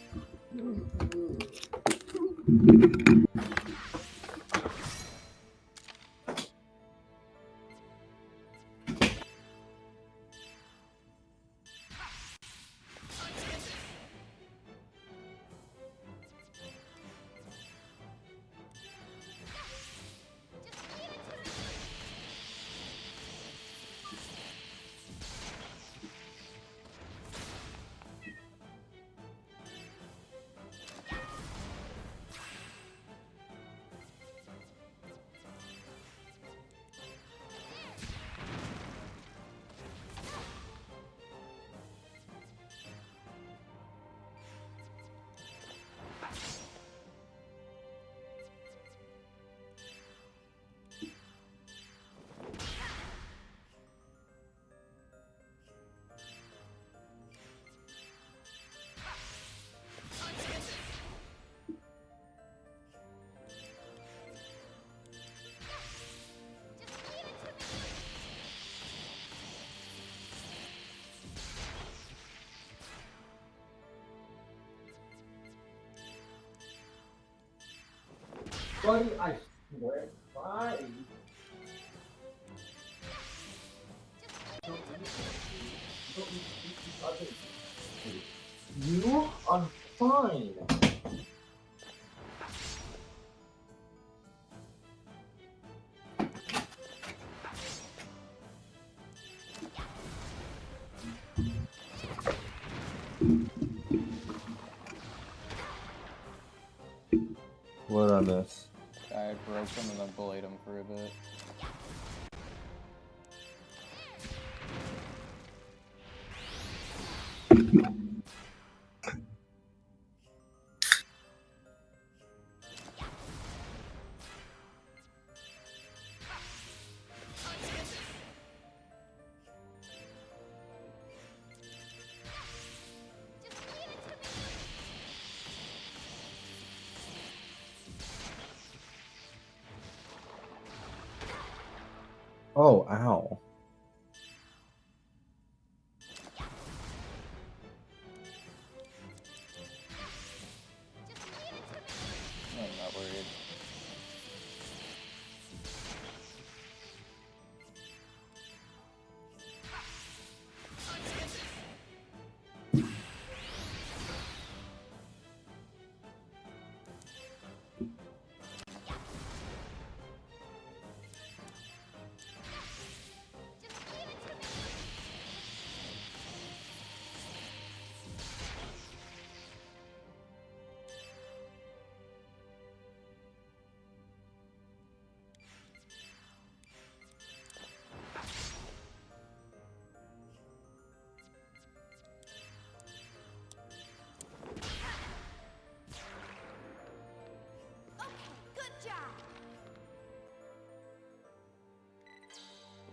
Buddy, I swear, bye. You are fine. What I miss? I broke him and then bullied him for a bit. Oh, ow. I'm not worried.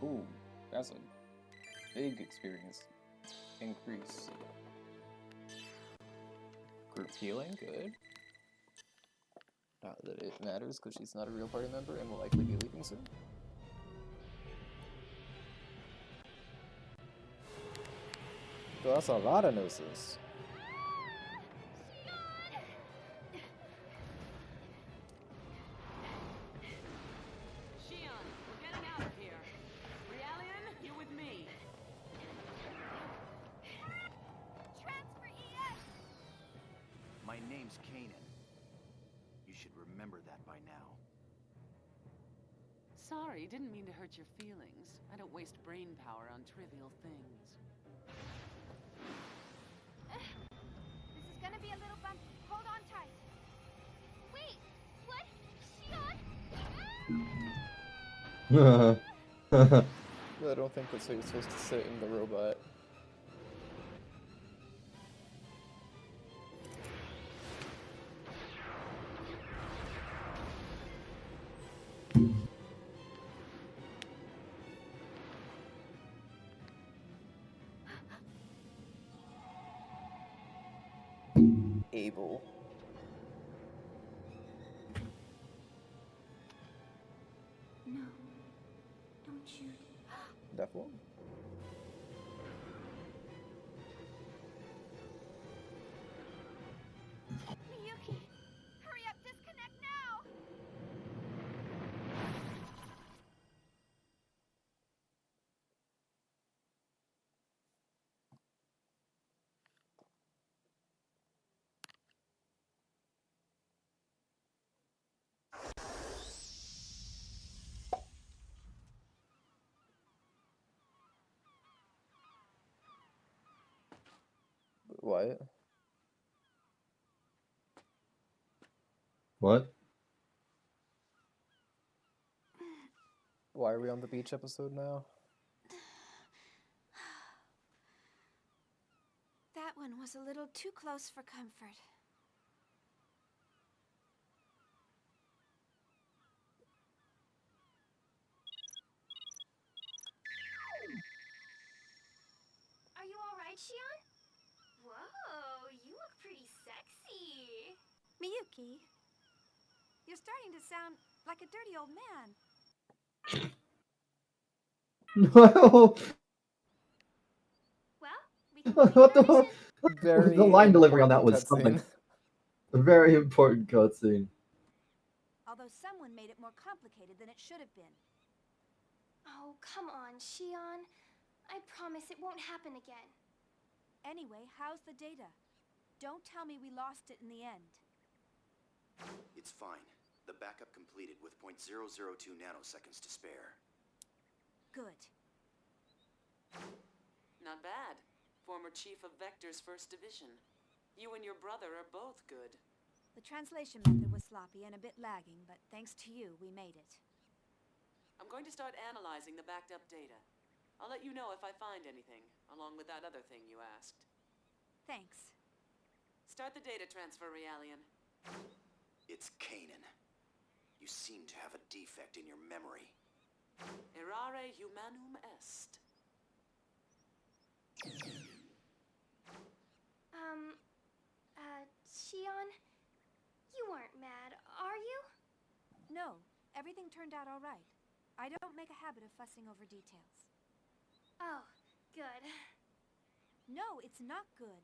Ooh, that's a big experience increase. Group healing, good. Not that it matters, because she's not a real party member and will likely be leaving soon. So that's a lot of gnosis. Shion, we're getting out of here. Realian, you with me. Transfer ES! My name's Kanan. You should remember that by now. Sorry, didn't mean to hurt your feelings. I don't waste brain power on trivial things. This is gonna be a little bumpy. Hold on tight. I don't think that's how you're supposed to sit in the robot. Able. No. Don't shoot. That one? Miyuki! Hurry up, disconnect now! What? What? Why are we on the beach episode now? That one was a little too close for comfort. Are you alright, Shion? Whoa, you look pretty sexy. Miyuki, you're starting to sound like a dirty old man. No. Well, we can What begin the? our mission. Very The line delivery on that important was something. cutscene. A very important cutscene. Although someone made it more complicated than it should have been. Oh, come on, Shion. I promise it won't happen again. Anyway, how's the data? Don't tell me we lost it in the end. It's fine. The backup completed with .002 nanoseconds to spare. Good. Not bad. Former chief of Vector's 1st Division. You and your brother are both good. The translation method was sloppy and a bit lagging, but thanks to you, we made it. I'm going to start analyzing the backed up data. I'll let you know if I find anything, along with that other thing you asked. Thanks. Start the data transfer, Realian. It's Kanan. You seem to have a defect in your memory. Errare humanum est. Shion, you weren't mad, are you? No, everything turned out all right. I don't make a habit of fussing over details. Oh, good. No, it's not good.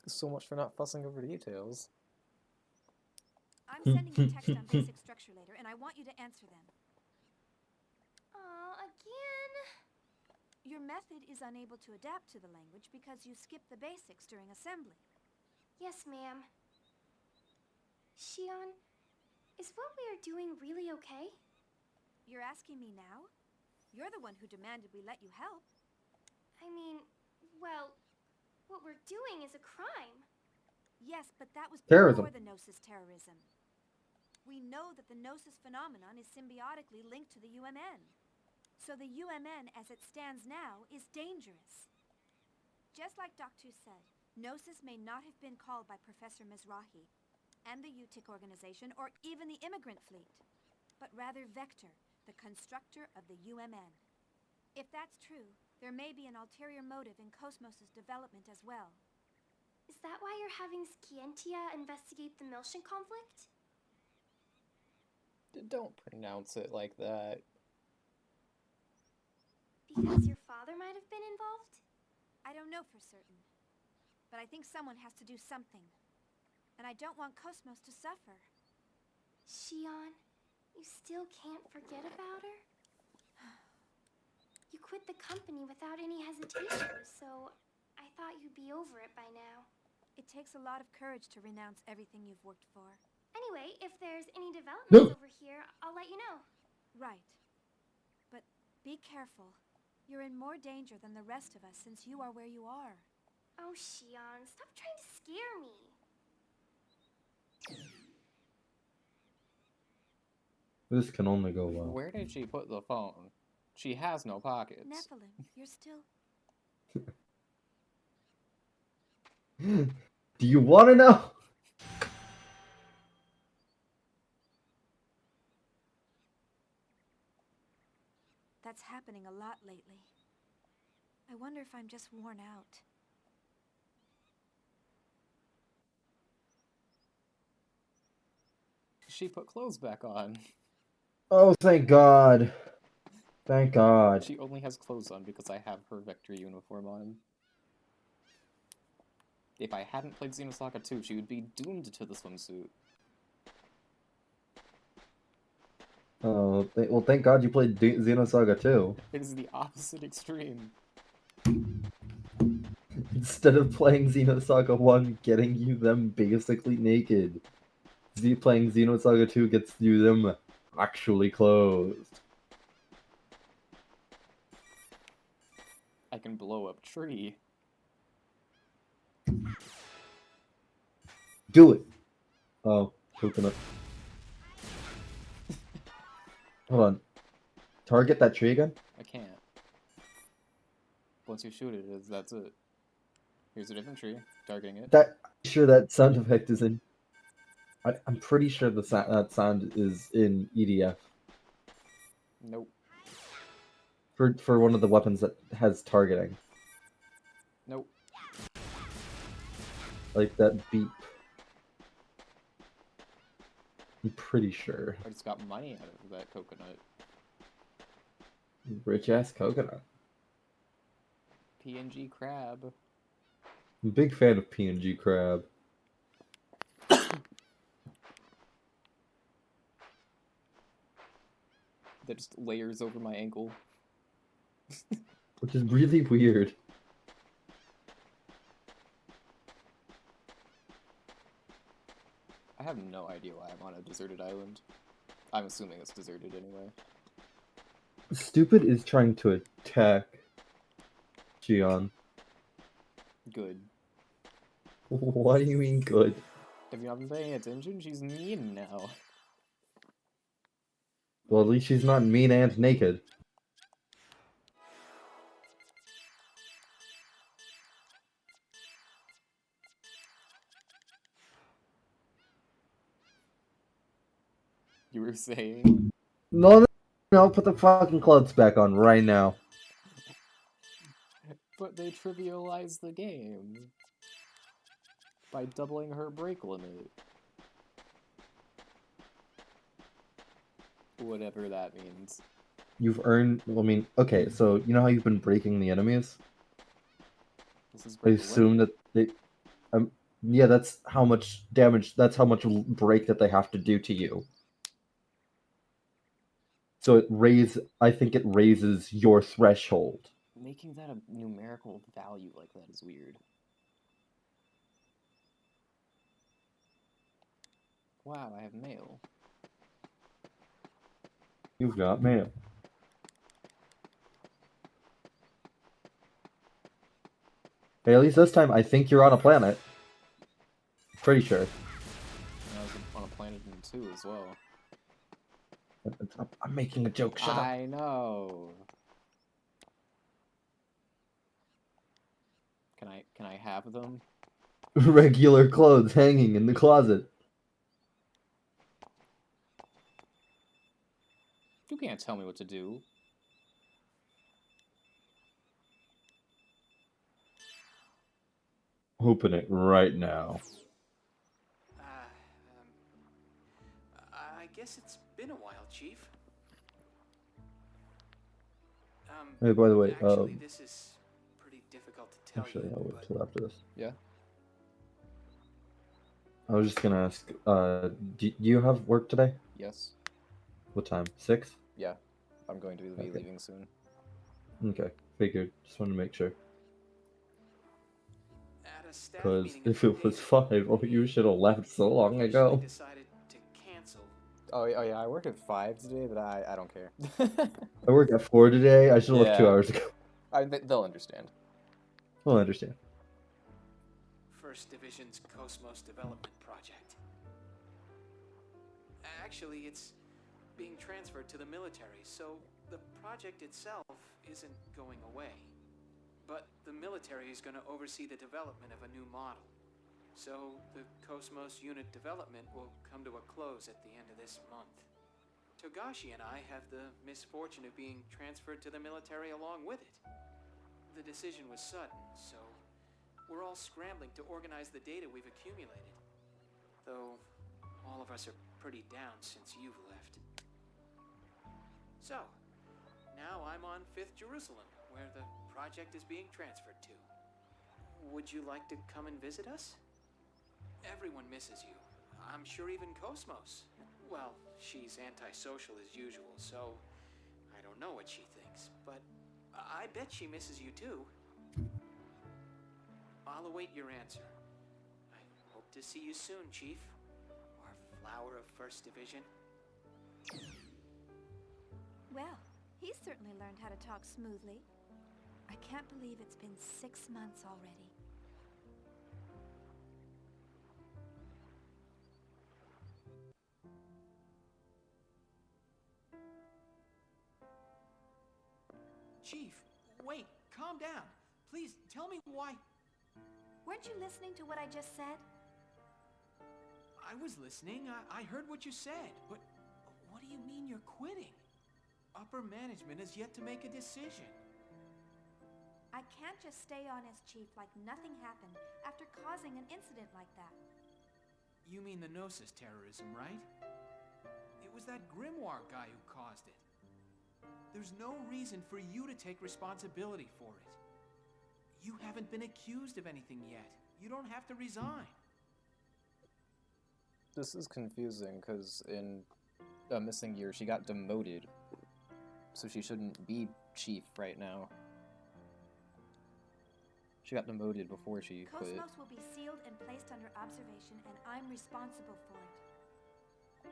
So much for not fussing over details. I'm sending you text on basic structure later, and I want you to answer them. Again? Your method is unable to adapt to the language because you skipped the basics during assembly. Yes, ma'am. Shion, is what we are doing really okay? You're asking me now? You're the one who demanded we let you help. I mean, well, what we're doing is a crime. Yes, but that was Terrorism. before the Gnosis terrorism. We know that the Gnosis phenomenon is symbiotically linked to the UMN. So the UMN, as it stands now, is dangerous. Just like Doctor said, Gnosis may not have been called by Professor Mizrahi and the UTIC organization or even the immigrant fleet, but rather Vector, the constructor of the UMN. If that's true, there may be an ulterior motive in Cosmos' development as well. Is that why you're having Scientia investigate the Miltian conflict? Don't pronounce it like that. Because your father might have been involved? I don't know for certain. But I think someone has to do something. And I don't want Cosmos to suffer. Shion, you still can't forget about her? You quit the company without any hesitation, so I thought you'd be over it by now. It takes a lot of courage to renounce everything you've worked for. Anyway, if there's any developments over here, I'll let you know. Right. But be careful. You're in more danger than the rest of us since you are where you are. Oh, Shion, stop trying to scare me. This can only go well. Where did she put the phone? She has no pockets. Nephilim, you're still... Do you want to know? That's happening a lot lately. I wonder if I'm just worn out. She put clothes back on. Oh, thank God. Thank God. She only has clothes on because I have her Vector uniform on. If I hadn't played Xenosaga 2, she would be doomed to the swimsuit. Oh, well, thank God you played Xenosaga 2. It is the opposite extreme. Instead of playing Xenosaga 1, getting you them basically naked. Playing Xenosaga 2 gets you them actually clothed. I can blow up tree. Do it! Oh, coconut. Hold on. Target that tree again? I can't. Once you shoot it, that's it. Here's a different tree. Targeting it. Sure that sound effect is in... I'm pretty sure that sound is in EDF. Nope. For one of the weapons that has targeting. Nope. Like that beep. I'm pretty sure. I just got money out of that coconut. Rich ass coconut. PNG crab. I'm a big fan of PNG crab. That just layers over my ankle. Which is really weird. I have no idea why I'm on a deserted island. I'm assuming it's deserted anyway. Stupid is trying to attack Gion. Good. What do you mean good? If you haven't been paying attention, she's mean now. Well, at least she's not mean and naked. You were saying? No, put the fucking clothes back on right now. But they trivialized the game by doubling her break limit. Whatever that means. You've earned... I mean, okay, so you know how you've been breaking the enemies? This is I break assume limit. that they... yeah, that's how much damage... That's how much break that they have to do to you. So I think it raises your threshold. Making that a numerical value like that is weird. Wow, I have mail. You've got mail. Hey, at least this time, I think you're on a planet. Pretty sure. And I was on a planet in 2 as well. I'm making a joke, shut up. I know. Can I have them? Regular clothes hanging in the closet. You can't tell me what to do. Open it right now. I guess it's been a while, Chief. Hey, by the way, Actually, this is pretty difficult to tell actually, you, I'll wait but till after this. Yeah? I was just gonna ask, do you have work today? Yes. What time? 6? Yeah. I'm going to be Okay. leaving soon. Okay, figured. Just wanted to make sure. at a staff Because meeting a if few it was days 5, ago, oh, you should have left so long officially ago. decided to cancel. Oh yeah, I work at 5 today, but I don't care. I work at 4 today. I should have left 2 Yeah. hours ago. They'll understand. Well, I understand. First Division's Cosmos development project. Actually, it's being transferred to the military, so the project itself isn't going away. But the military is going to oversee the development of a new model. So the Cosmos unit development will come to a close at the end of this month. Togashi and I have the misfortune of being transferred to the military along with it. The decision was sudden, so we're all scrambling to organize the data we've accumulated. Though all of us are pretty down since you've left. So, now I'm on 5th Jerusalem, where the project is being transferred to. Would you like to come and visit us? Everyone misses you. I'm sure even Cosmos. Well, she's antisocial as usual, so I don't know what she thinks, but I bet she misses you too. I'll await your answer. I hope to see you soon, Chief. Our flower of 1st Division. Well, he's certainly learned how to talk smoothly. I can't believe it's been 6 months already. Chief, wait, calm down. Please, tell me why... Weren't you listening to what I just said? I was listening. I heard what you said, but what do you mean you're quitting? Upper management has yet to make a decision. I can't just stay on as chief like nothing happened after causing an incident like that. You mean the Gnosis terrorism, right? It was that Grimoire guy who caused it. There's no reason for you to take responsibility for it. You haven't been accused of anything yet. You don't have to resign. This is confusing, because in a missing year, she got demoted. So she shouldn't be chief right now. She got demoted before she quit. Cosmos will be sealed and placed under observation, and I'm responsible for it.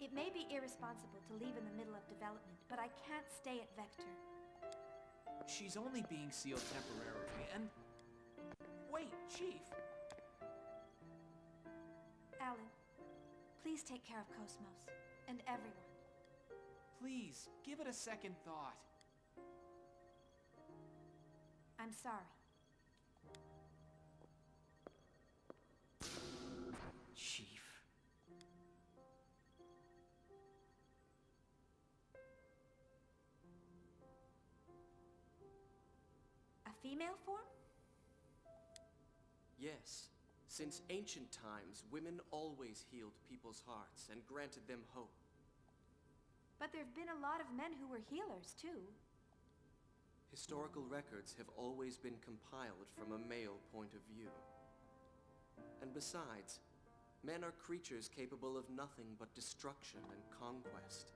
It may be irresponsible to leave in the middle of development, but I can't stay at Vector. She's only being sealed temporarily, and... Wait, Chief! Alan, please take care of Cosmos, and everyone. Please, give it a second thought. I'm sorry. Chief. A female form? Yes. Since ancient times, women always healed people's hearts and granted them hope. But there've been a lot of men who were healers, too. Historical records have always been compiled from a male point of view. And besides, men are creatures capable of nothing but destruction and conquest.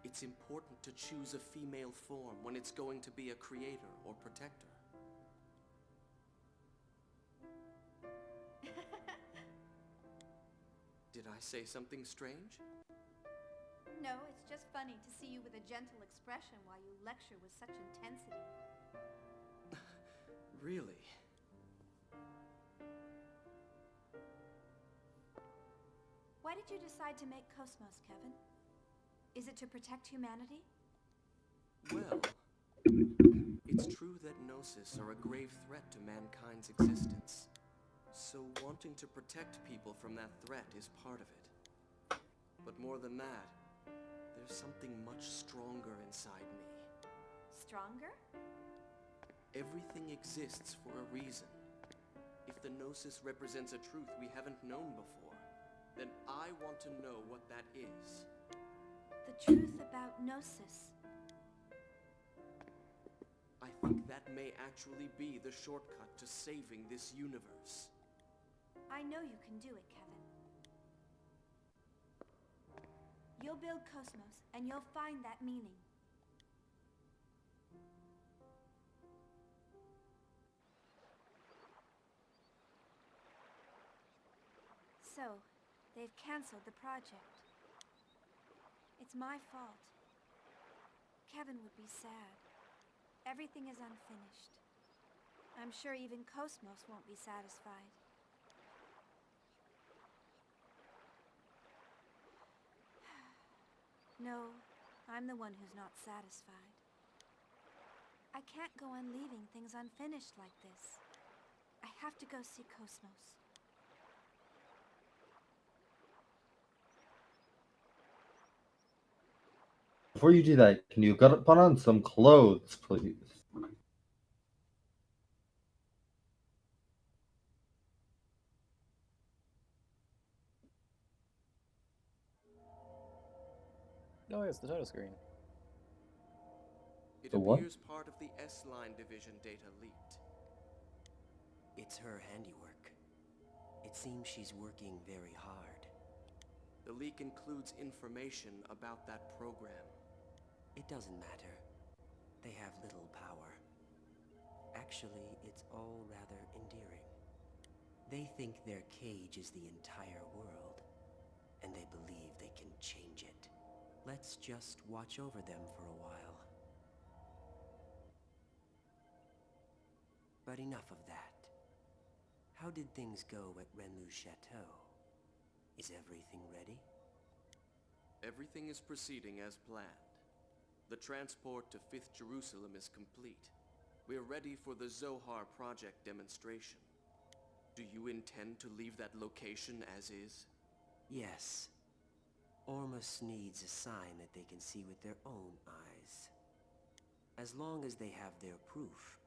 It's important to choose a female form when it's going to be a creator or protector. Did I say something strange? No, it's just funny to see you with a gentle expression while you lecture with such intensity. Really? Why did you decide to make Cosmos, Kevin? Is it to protect humanity? Well, it's true that Gnosis are a grave threat to mankind's existence. So wanting to protect people from that threat is part of it. But more than that, there's something much stronger inside me. Stronger? Everything exists for a reason. If the Gnosis represents a truth we haven't known before, then I want to know what that is. The truth about Gnosis. I think that may actually be the shortcut to saving this universe. I know you can do it, Kevin. You'll build Cosmos, and you'll find that meaning. So, they've canceled the project. It's my fault. Kevin would be sad. Everything is unfinished. I'm sure even Cosmos won't be satisfied. No, I'm the one who's not satisfied. I can't go on leaving things unfinished like this. I have to go see Cosmos. Before you do that, can you put on some clothes, please? Oh, yes, the title screen. It The what? appears part of the S-Line division data leaked. It's her handiwork. It seems she's working very hard. The leak includes information about that program. It doesn't matter. They have little power. Actually, it's all rather endearing. They think their cage is the entire world, and they believe they can change it. Let's just watch over them for a while. But enough of that. How did things go at Renlu's chateau? Is everything ready? Everything is proceeding as planned. The transport to 5th Jerusalem is complete. We're ready for the Zohar project demonstration. Do you intend to leave that location as is? Yes. Ormus needs a sign that they can see with their own eyes. As long as they have their proof,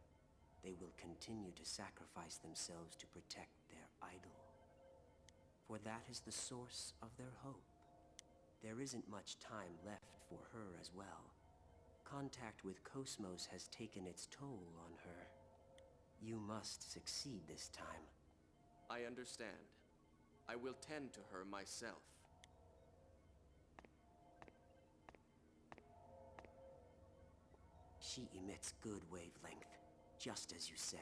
they will continue to sacrifice themselves to protect their idol. For that is the source of their hope. There isn't much time left for her as well. Contact with Cosmos has taken its toll on her. You must succeed this time. I understand. I will tend to her myself. She emits good wavelength, just as you said.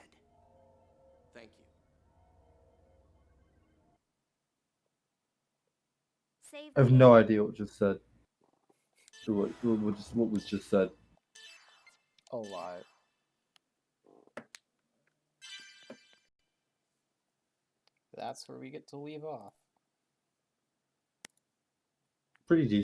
Thank you. Save I have the no day. idea what just said. What was just said. A lot. That's where we get to leave off. Pretty decent.